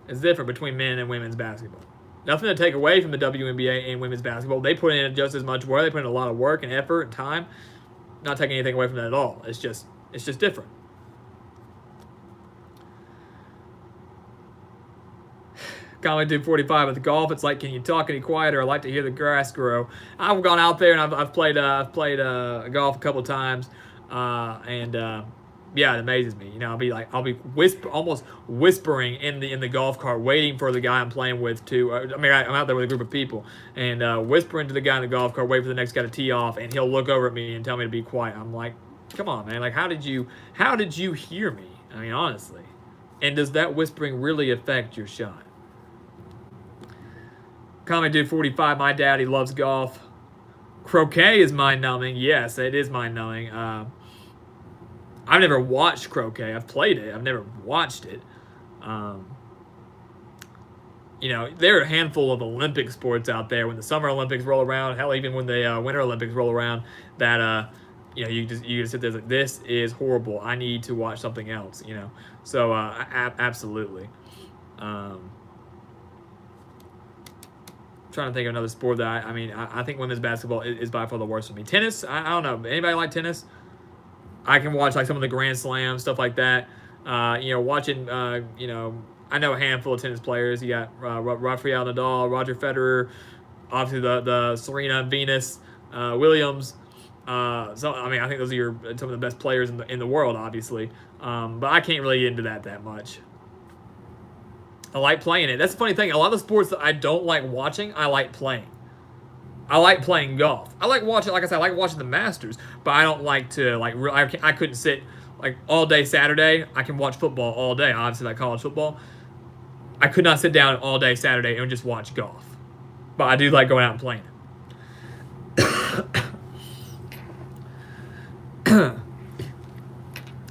It's different between men and women's basketball. Nothing to take away from the WNBA and women's basketball. They put in just as much work. They put in a lot of work and effort and time. Not taking anything away from that at all. It's just different. Comment 245 with golf. It's like, can you talk any quieter? I like to hear the grass grow. I've gone out there and I've played golf a couple times, and yeah, it amazes me. You know, I'll be almost whispering in the golf cart, waiting for the guy I'm playing with to. I'm out there with a group of people and whispering to the guy in the golf cart, wait for the next guy to tee off, and he'll look over at me and tell me to be quiet. I'm like, come on, man. Like, how did you hear me? I mean, honestly. And does that whispering really affect your shot? Comment dude 45. My daddy loves golf. Croquet is mind-numbing. Yes, it is mind-numbing. I've never watched croquet. I've played it. I've never watched it. You know, there are a handful of Olympic sports out there. When the Summer Olympics roll around, hell, even when the Winter Olympics roll around, that you know, you just sit there like, this is horrible. I need to watch something else. You know, so absolutely. Trying to think of another sport that I think women's basketball is by far the worst for me. Tennis, I don't know. Anybody like tennis? I can watch like some of the Grand Slams, stuff like that. You know, watching, you know, I know a handful of tennis players. You got Rafael Nadal, Roger Federer, obviously the Serena, Venus, Williams. So I think those are some of the best players in the world, obviously. But I can't really get into that much. I like playing it. That's the funny thing. A lot of the sports that I don't like watching, I like playing. I like playing golf. I like watching, like I said, I like watching the Masters, but I don't like to, like, I couldn't sit, like, all day Saturday. I can watch football all day, obviously, like college football. I could not sit down all day Saturday and just watch golf. But I do like going out and playing it.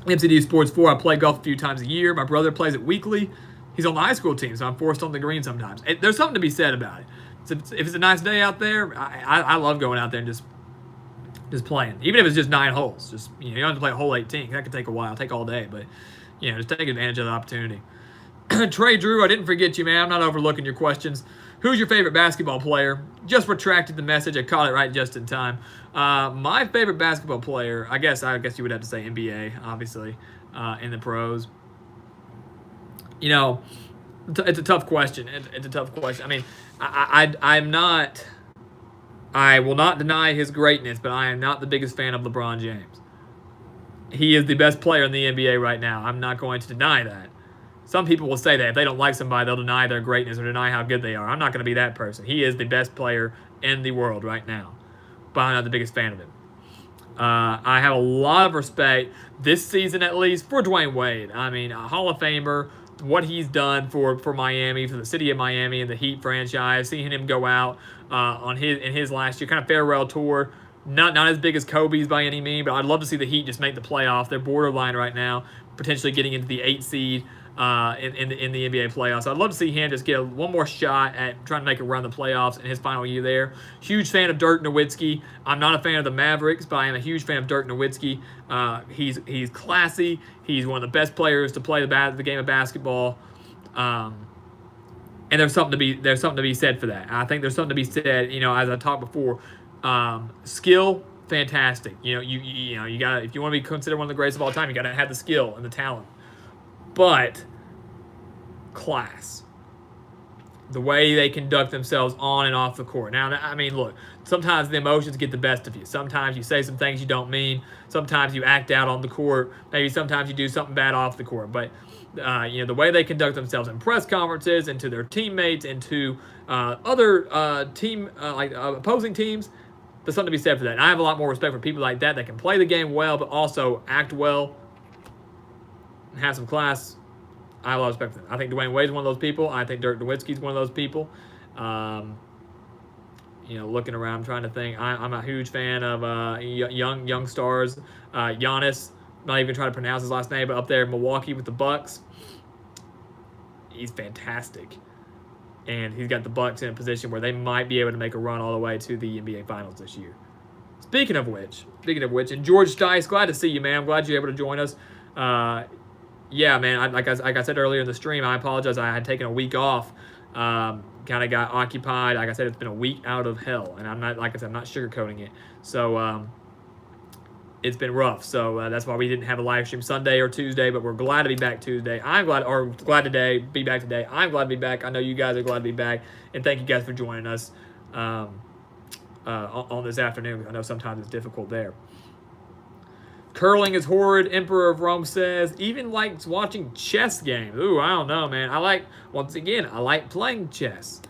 MCD Sports 4, I play golf a few times a year. My brother plays it weekly. He's on the high school team, so I'm forced on the green sometimes. There's something to be said about it. If it's a nice day out there, I love going out there and just playing. Even if it's just 9 holes. Just, you know, you don't have to play a hole 18. That could take a while. Take all day. But, you know, just take advantage of the opportunity. Trey Drew, I didn't forget you, man. I'm not overlooking your questions. Who's your favorite basketball player? Just retracted the message. I caught it right just in time. My favorite basketball player, I guess you would have to say NBA, obviously, in the pros. You know, it's a tough question. It's a tough question. I mean, I will not deny his greatness, but I am not the biggest fan of LeBron James. He is the best player in the NBA right now. I'm not going to deny that. Some people will say that if they don't like somebody, they'll deny their greatness or deny how good they are. I'm not going to be that person. He is the best player in the world right now, but I'm not the biggest fan of him. I have a lot of respect this season, at least, for Dwayne Wade. I mean, a Hall of Famer. What he's done for Miami, for the city of Miami and the Heat franchise, seeing him go out in his last year, kind of farewell tour. Not as big as Kobe's by any means, but I'd love to see the Heat just make the playoffs. They're borderline right now, potentially getting into the 8th seed in the NBA playoffs. I'd love to see him just get one more shot at trying to make a run in the playoffs in his final year there. Huge fan of Dirk Nowitzki. I'm not a fan of the Mavericks, but I am a huge fan of Dirk Nowitzki. He's classy. He's one of the best players to play the game of basketball. And there's something to be said for that. I think there's something to be said. You know, as I talked before, skill, fantastic. You know, you got, if you want to be considered one of the greatest of all time, you got to have the skill and the talent. But class, the way they conduct themselves on and off the court. Now, I mean, look, sometimes the emotions get the best of you. Sometimes you say some things you don't mean. Sometimes you act out on the court. Maybe sometimes you do something bad off the court. But you know, the way they conduct themselves in press conferences and to their teammates and to other opposing teams, there's something to be said for that. And I have a lot more respect for people like that can play the game well, but also act well and have some class. I have a lot of respect for them. I think Dwayne Wade's one of those people. I think Dirk Nowitzki's one of those people. You know, looking around, I'm trying to think. I'm a huge fan of young stars. Giannis, not even trying to pronounce his last name, but up there in Milwaukee with the Bucks. He's fantastic. And he's got the Bucks in a position where they might be able to make a run all the way to the NBA Finals this year. Speaking of which, and George Stice, glad to see you, man. I'm glad you're able to join us. Yeah, man, like I said earlier in the stream, I apologize. I had taken a week off. Kind of got occupied. Like I said, it's been a week out of hell. And I'm not, like I said, I'm not sugarcoating it. So it's been rough. So that's why we didn't have a live stream Sunday or Tuesday, but we're glad to be back Tuesday. I'm glad today, be back today. I'm glad to be back. I know you guys are glad to be back, and thank you guys for joining us on this afternoon. I know sometimes it's difficult there. Curling is horrid, Emperor of Rome says. Even likes watching chess games. Ooh, I don't know, man. I like playing chess.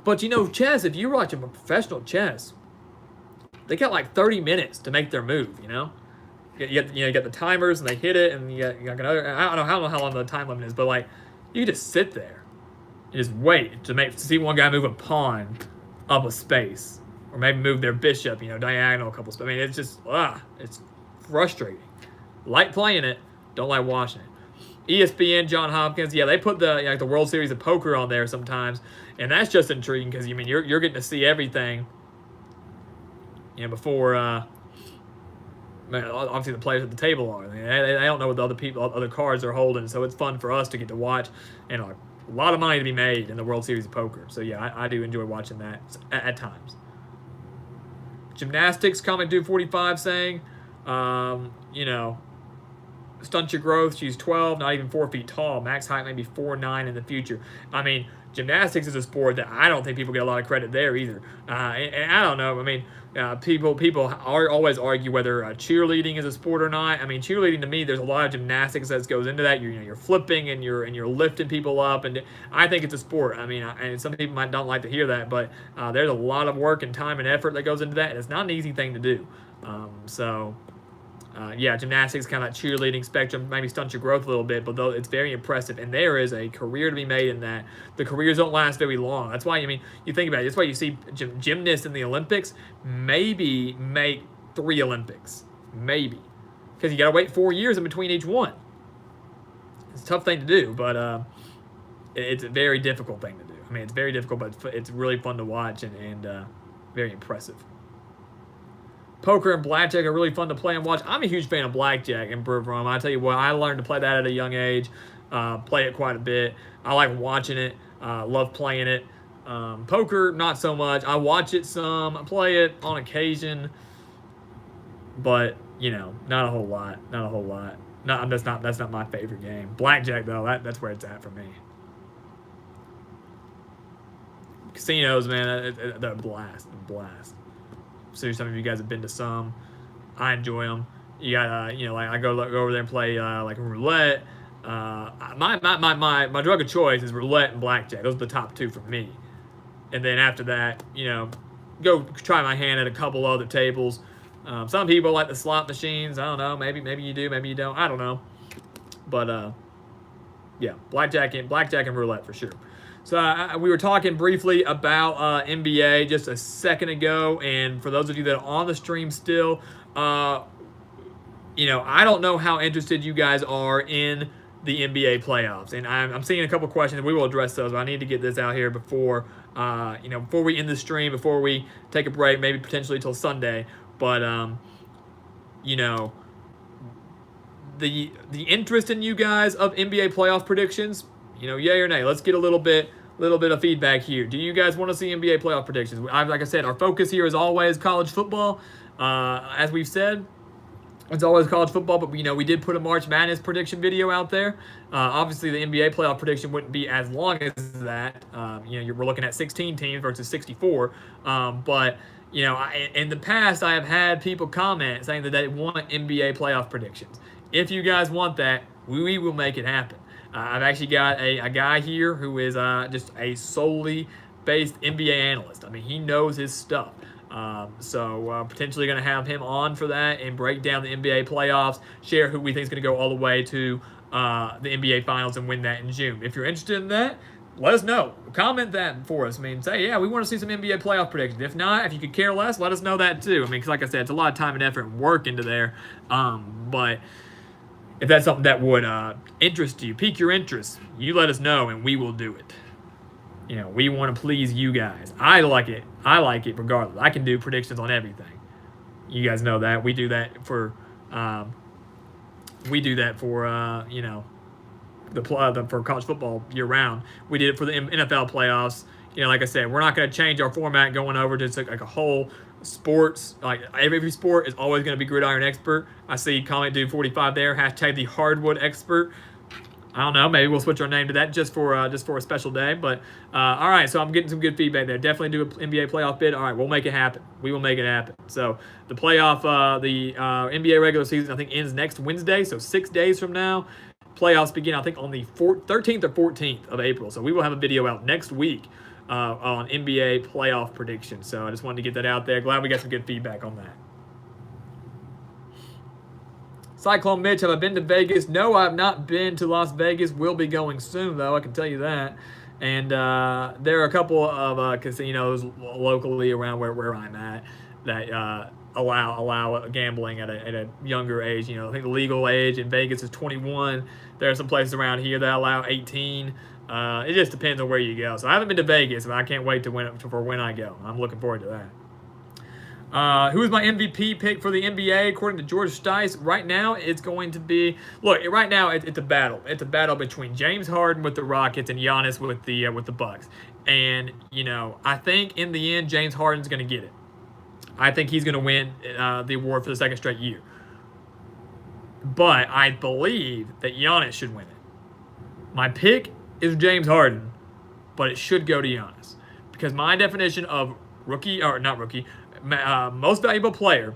But chess, if you're watching professional chess, they got like 30 minutes to make their move, You get the timers and they hit it, and you got another. I don't know how long the time limit is, but like you just sit there and just wait to see one guy move a pawn up a space, or maybe move their bishop, diagonal a couple spaces. I mean, it's just it's frustrating. Like playing it, don't like watching it. ESPN, John Hopkins, yeah, they put the World Series of Poker on there sometimes, and that's just intriguing because you're getting to see everything. Before obviously the players at the table are. They don't know what the other cards are holding, so it's fun for us to get to watch, and a lot of money to be made in the World Series of Poker. So yeah, I do enjoy watching that at times. Gymnastics, comment dude 45 saying, stunt your growth. She's 12, not even 4 feet tall. Max height maybe 4'9" in the future. I mean, gymnastics is a sport that I don't think people get a lot of credit there either. And I don't know. I mean, people always argue whether cheerleading is a sport or not. I mean, cheerleading to me, there's a lot of gymnastics that goes into that. You're flipping and you're lifting people up, and I think it's a sport. I mean, and some people might don't like to hear that, but there's a lot of work and time and effort that goes into that, and it's not an easy thing to do. Yeah, gymnastics, kind of like cheerleading spectrum, maybe stunt your growth a little bit, but though it's very impressive, and there is a career to be made in that. The careers don't last very long. That's why, you think about it. That's why you see gymnasts in the Olympics maybe make 3 Olympics. Maybe. Because you got to wait 4 years in between each one. It's a tough thing to do, but it's a very difficult thing to do. I mean, it's very difficult, but it's really fun to watch and very impressive. Poker and blackjack are really fun to play and watch. I'm a huge fan of blackjack and Brew Rum. I tell you what, I learned to play that at a young age. Play it quite a bit. I like watching it. Love playing it. Poker, not so much. I watch it some. I play it on occasion, but not a whole lot. Not a whole lot. No, that's not my favorite game. Blackjack though, that's where it's at for me. Casinos, man, they're a blast. So some of you guys have been to some. I enjoy them. You got like I go over there and play like roulette. My drug of choice is roulette and blackjack. Those are the top 2 for me. And then after that, go try my hand at a couple other tables. Some people like the slot machines. I don't know. Maybe you do. Maybe you don't. I don't know. But yeah, blackjack and roulette for sure. So we were talking briefly about NBA just a second ago, and for those of you that are on the stream still, I don't know how interested you guys are in the NBA playoffs, and I'm seeing a couple questions. We will address those, but I need to get this out here before we end the stream, before we take a break, maybe potentially till Sunday. But the interest in you guys of NBA playoff predictions. Yay or nay? Let's get a little bit of feedback here. Do you guys want to see NBA playoff predictions? Like I said, our focus here is always college football. As we've said, it's always college football, but we did put a March Madness prediction video out there. Obviously, the NBA playoff prediction wouldn't be as long as that. We're looking at 16 teams versus 64. But in the past, I have had people comment saying that they want NBA playoff predictions. If you guys want that, we will make it happen. I've actually got a guy here who is just a solely based NBA analyst. I mean, he knows his stuff. So potentially going to have him on for that and break down the NBA playoffs, share who we think is going to go all the way to the NBA Finals and win that in June. If you're interested in that, let us know. Comment that for us. I mean, say, yeah, we want to see some NBA playoff predictions. If not, if you could care less, let us know that too. I mean, because like I said, it's a lot of time and effort and work into there. But if that's something that would interest you, pique your interest, you let us know and we will do it. We want to please you guys. I like it regardless. I can do predictions on everything. You guys know that. We do that for for college football year round. We did it for the NFL playoffs, like I said, we're not going to change our format going over to like a whole sports. Like every sport is always going to be gridiron expert. I see comment dude 45 there. Hashtag the hardwood expert. I don't know. Maybe we'll switch our name to that just for a special day. But all right, so I'm getting some good feedback there. Definitely do an NBA playoff bid. All right, we'll make it happen. We will make it happen. So the NBA regular season I think ends next Wednesday. So 6 days from now, playoffs begin I think on the 13th or 14th of April. So we will have a video out next week on NBA playoff predictions. So I just wanted to get that out there. Glad we got some good feedback on that. Cyclone Mitch, have I been to Vegas? No, I have not been to Las Vegas. Will be going soon, though. I can tell you that. And there are a couple of casinos locally around where I'm at that allow gambling at a younger age. I think the legal age in Vegas is 21. There are some places around here that allow 18. It just depends on where you go. So I haven't been to Vegas, but I can't wait for when I go. I'm looking forward to that. Who is my MVP pick for the NBA? According to George Stice, right now it's going to be right now it's a battle. It's a battle between James Harden with the Rockets and Giannis with the Bucks. And I think in the end James Harden's going to get it. I think he's going to win the award for the second straight year. But I believe that Giannis should win it. My pick is James Harden, but it should go to Giannis because my definition of most valuable player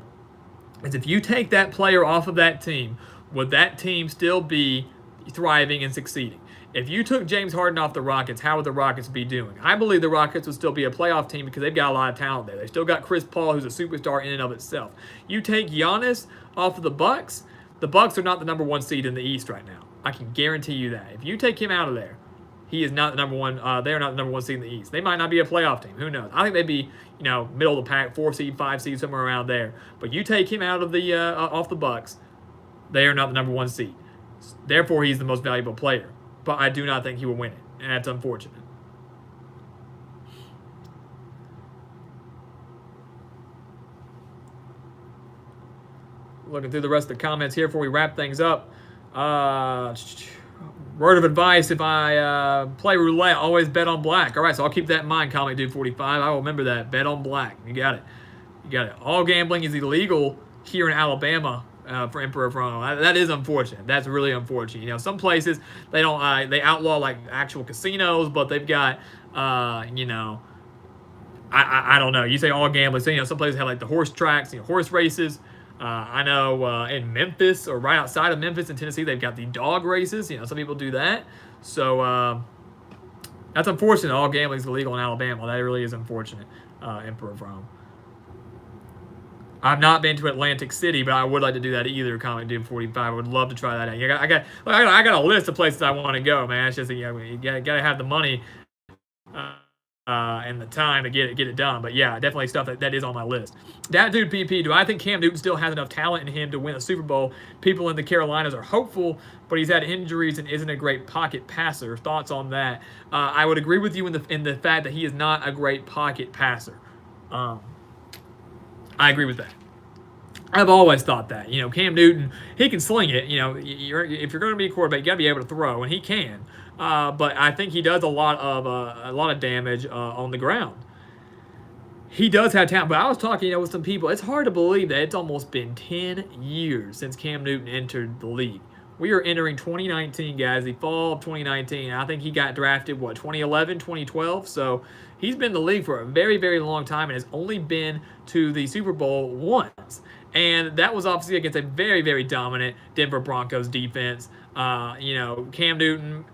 is if you take that player off of that team, would that team still be thriving and succeeding? If you took James Harden off the Rockets, how would the Rockets be doing? I believe the Rockets would still be a playoff team because they've got a lot of talent there. They still got Chris Paul, who's a superstar in and of itself. You take Giannis off of the Bucks are not the number one seed in the East right now. I can guarantee you that. If you take him out of there, he is not the number one. They are not the number one seed in the East. They might not be a playoff team. Who knows? I think they'd be, middle of the pack, 4 seed, 5 seed, somewhere around there. But you take him out of the off the Bucks, they are not the number one seed. Therefore, he's the most valuable player. But I do not think he will win it, and that's unfortunate. Looking through the rest of the comments here before we wrap things up. Word of advice, if I play roulette, always bet on black. All right, so I'll keep that in mind, Comic Dude 45. I will remember that. Bet on black. You got it. All gambling is illegal here in Alabama for Emperor Frono. That is unfortunate. That's really unfortunate. Some places, they don't they outlaw like actual casinos, but they've got, I don't know. You say all gambling. So, some places have like the horse tracks, horse races. I know in Memphis or right outside of Memphis in Tennessee, they've got the dog races. Some people do that. So that's unfortunate. All gambling is illegal in Alabama. That really is unfortunate, Emperor Rome. I've not been to Atlantic City, but I would like to do that either. Comic Dude 45. I would love to try that out. I got a list of places I want to go, man. It's just you got to have the money and the time to get it done. But yeah, definitely stuff that is on my list. That dude PP, do I think Cam Newton still has enough talent in him to win a Super Bowl? People in the Carolinas are hopeful, but he's had injuries and isn't a great pocket passer. Thoughts on that? I would agree with you in the fact that he is not a great pocket passer. I agree with that. I've always thought that. Cam Newton, he can sling it. If you're going to be a quarterback, you got to be able to throw, and he can. But I think he does a lot of damage on the ground. He does have talent, but I was talking, with some people. It's hard to believe that it's almost been 10 years since Cam Newton entered the league. We are entering 2019, guys, the fall of 2019. I think he got drafted, 2011, 2012? So he's been in the league for a very, very long time and has only been to the Super Bowl once. And that was obviously against a very, very dominant Denver Broncos defense. Cam Newton,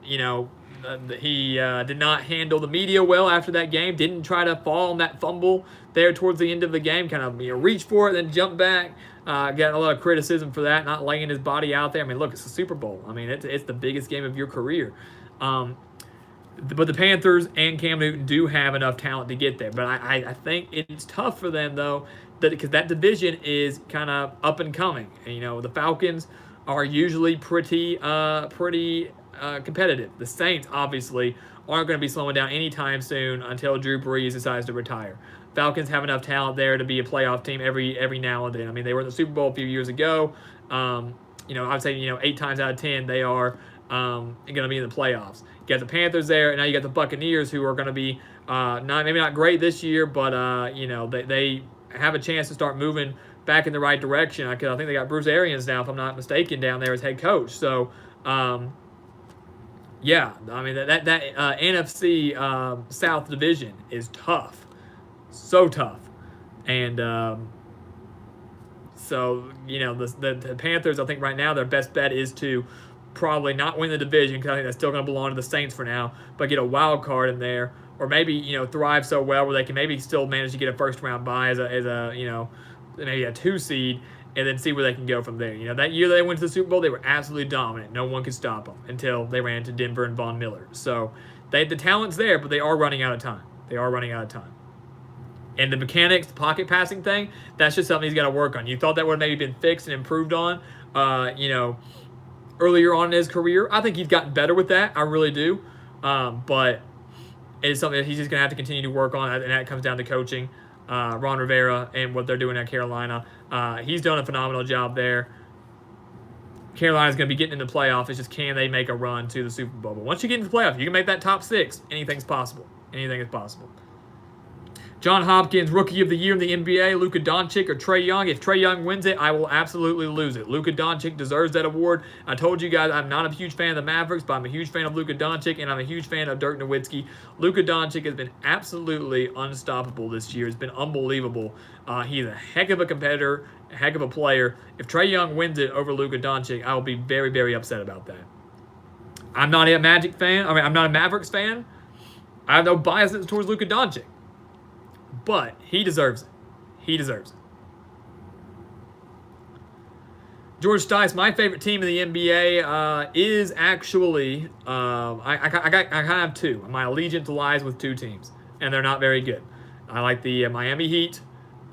he did not handle the media well after that game. Didn't try to fall on that fumble there towards the end of the game. Kind of reach for it, then jump back. Got a lot of criticism for that, not laying his body out there. I mean, look, it's the Super Bowl. I mean, it's the biggest game of your career. But the Panthers and Cam Newton do have enough talent to get there. But I think it's tough for them, though, because that division is kind of up and coming. And, the Falcons are usually pretty competitive. The Saints, obviously, aren't going to be slowing down anytime soon until Drew Brees decides to retire. Falcons have enough talent there to be a playoff team every now and then. I mean, they were in the Super Bowl a few years ago. I'd say 8 times out of 10 they are going to be in the playoffs. You got the Panthers there, and now you got the Buccaneers, who are going to be Maybe not great this year, but you know, they have a chance to start moving back in the right direction. I think they got Bruce Arians now, if I'm not mistaken, down there as head coach. So, yeah, I mean that NFC South division is tough, so tough, and so you know the Panthers. I think right now their best bet is to probably not win the division, because I think that's still going to belong to the Saints for now, but get a wild card in there, or maybe, you know, thrive so well where they can maybe still manage to get a first round bye as a you know, maybe a 2 seed, and then see where they can go from there. You know, that year they went to the Super Bowl, they were absolutely dominant. No one could stop them until they ran into Denver and Von Miller. So the talent's there, but they are running out of time. They are running out of time. And the mechanics, the pocket passing thing, that's just something he's got to work on. You thought that would have maybe been fixed and improved on, you know, earlier on in his career. I think he's gotten better with that. I really do. But it's something that he's just going to have to continue to work on, and that comes down to coaching. Ron Rivera and what they're doing at Carolina. He's done a phenomenal job there. Carolina's going to be getting in the playoff. It's just, can they make a run to the Super Bowl? But once you get into the playoff, you can make that top 6. Anything's possible. Anything is possible. John Hopkins, Rookie of the Year in the NBA, Luka Doncic or Trae Young. If Trae Young wins it, I will absolutely lose it. Luka Doncic deserves that award. I told you guys I'm not a huge fan of the Mavericks, but I'm a huge fan of Luka Doncic, and I'm a huge fan of Dirk Nowitzki. Luka Doncic has been absolutely unstoppable this year. It's been unbelievable. He's a heck of a competitor, a heck of a player. If Trae Young wins it over Luka Doncic, I will be very, very upset about that. I'm not a Magic fan. I'm not a Mavericks fan. I have no biases towards Luka Doncic. But he deserves it. He deserves it. George Stice, my favorite team in the NBA is actually, I kind of have 2. My allegiance lies with 2 teams, and they're not very good. I like the Miami Heat,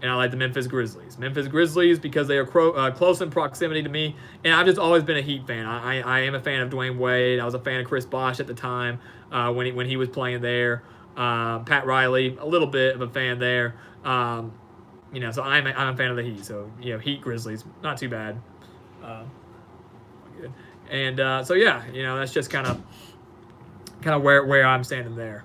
and I like the Memphis Grizzlies. Memphis Grizzlies because they are close in proximity to me, and I've just always been a Heat fan. I am a fan of Dwayne Wade. I was a fan of Chris Bosh at the time when he was playing there. Pat Riley, a little bit of a fan there. You know, so I'm a fan of the Heat. So, you know, Heat Grizzlies, not too bad. Good. And so yeah, you know, that's just kind of where I'm standing there.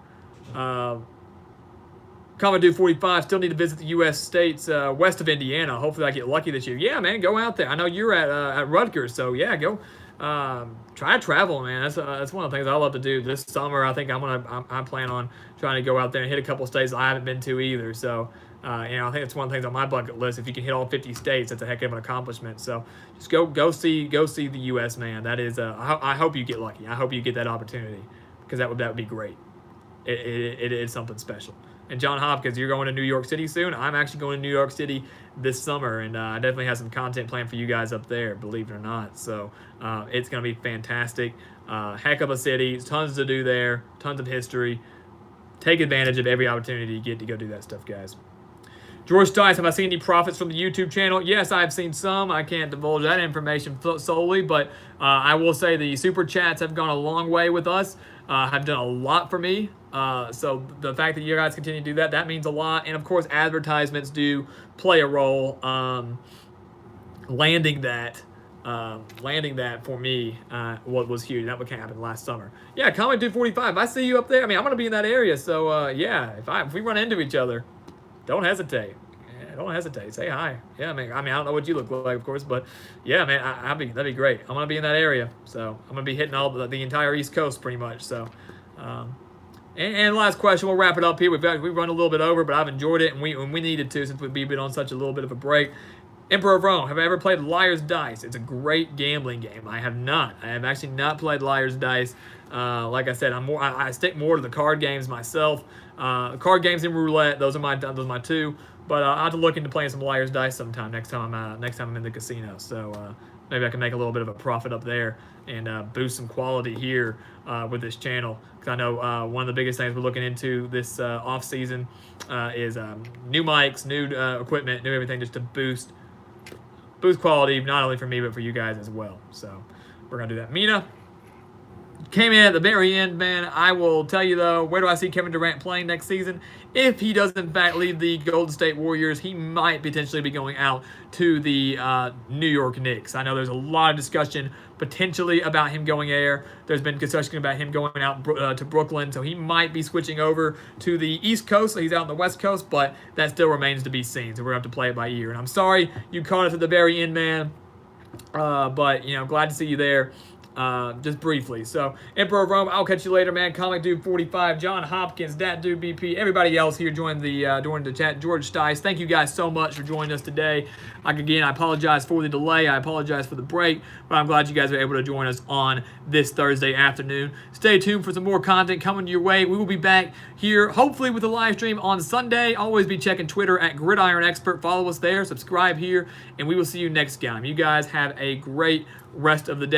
Commodore 45, still need to visit the U.S. states west of Indiana. Hopefully I get lucky this year. Yeah, man, go out there. I know you're at Rutgers, so yeah, go. Try to travel, man. That's one of the things I love to do this summer. I think I plan on trying to go out there and hit a couple states I haven't been to either. So, you know, I think it's one of the things on my bucket list. If you can hit all 50 states, that's a heck of an accomplishment. So, just go see the U.S., man. That is, I hope you get lucky. I hope you get that opportunity, because that would be great. It is something special. And John Hopkins, you're going to New York City soon. I'm actually going to New York City this summer, and I definitely have some content planned for you guys up there, believe it or not. So it's going to be fantastic. Heck of a city. Tons to do there. Tons of history. Take advantage of every opportunity you get to go do that stuff, guys. George Stice, have I seen any profits from the YouTube channel? Yes, I've seen some. I can't divulge that information solely, but I will say the super chats have gone a long way with us. Have done a lot for me. So the fact that you guys continue to do that, that means a lot. And of course, advertisements do play a role. Landing that for me was huge. That can't happen last summer. Yeah, comment 245. I see you up there. I mean, I'm gonna be in that area. So yeah, if we run into each other, don't hesitate. Yeah, don't hesitate. Say hi. Yeah, I don't know what you look like, of course, but yeah, man, that'd be great. I'm gonna be in that area, so I'm gonna be hitting all the entire East Coast pretty much. So, and last question, we'll wrap it up here. We've run a little bit over, but I've enjoyed it, and we needed to, since we've been on such a little bit of a break. Emperor of Rome, have I ever played Liar's Dice? It's a great gambling game. I have not. I have actually not played Liar's Dice. Like I said, I stick more to the card games myself. Card games and roulette, those are my 2. But I'll have to look into playing some Liar's Dice sometime next time I'm in the casino. So maybe I can make a little bit of a profit up there and boost some quality here with this channel. Because I know one of the biggest things we're looking into this off season is new mics, new equipment, new everything, just to boost quality, not only for me but for you guys as well. So we're gonna do that. Mina, came in at the very end, man. I will tell you, though, where do I see Kevin Durant playing next season? If he does, in fact, leave the Golden State Warriors, he might potentially be going out to the New York Knicks. I know there's a lot of discussion potentially about him going there. There's been discussion about him going out to Brooklyn, so he might be switching over to the East Coast. So he's out on the West Coast, but that still remains to be seen. So we're going to have to play it by ear. And I'm sorry you caught us at the very end, man. But, glad to see you there. Just briefly. So, Emperor Rome, I'll catch you later, man. Comic Dude 45, John Hopkins, Dat Dude BP, everybody else here joined the chat. George Stice, thank you guys so much for joining us today. Again, I apologize for the delay. I apologize for the break, but I'm glad you guys were able to join us on this Thursday afternoon. Stay tuned for some more content coming your way. We will be back here, hopefully with a live stream on Sunday. Always be checking Twitter at Gridiron Expert. Follow us there, subscribe here, and we will see you next time. You guys have a great rest of the day.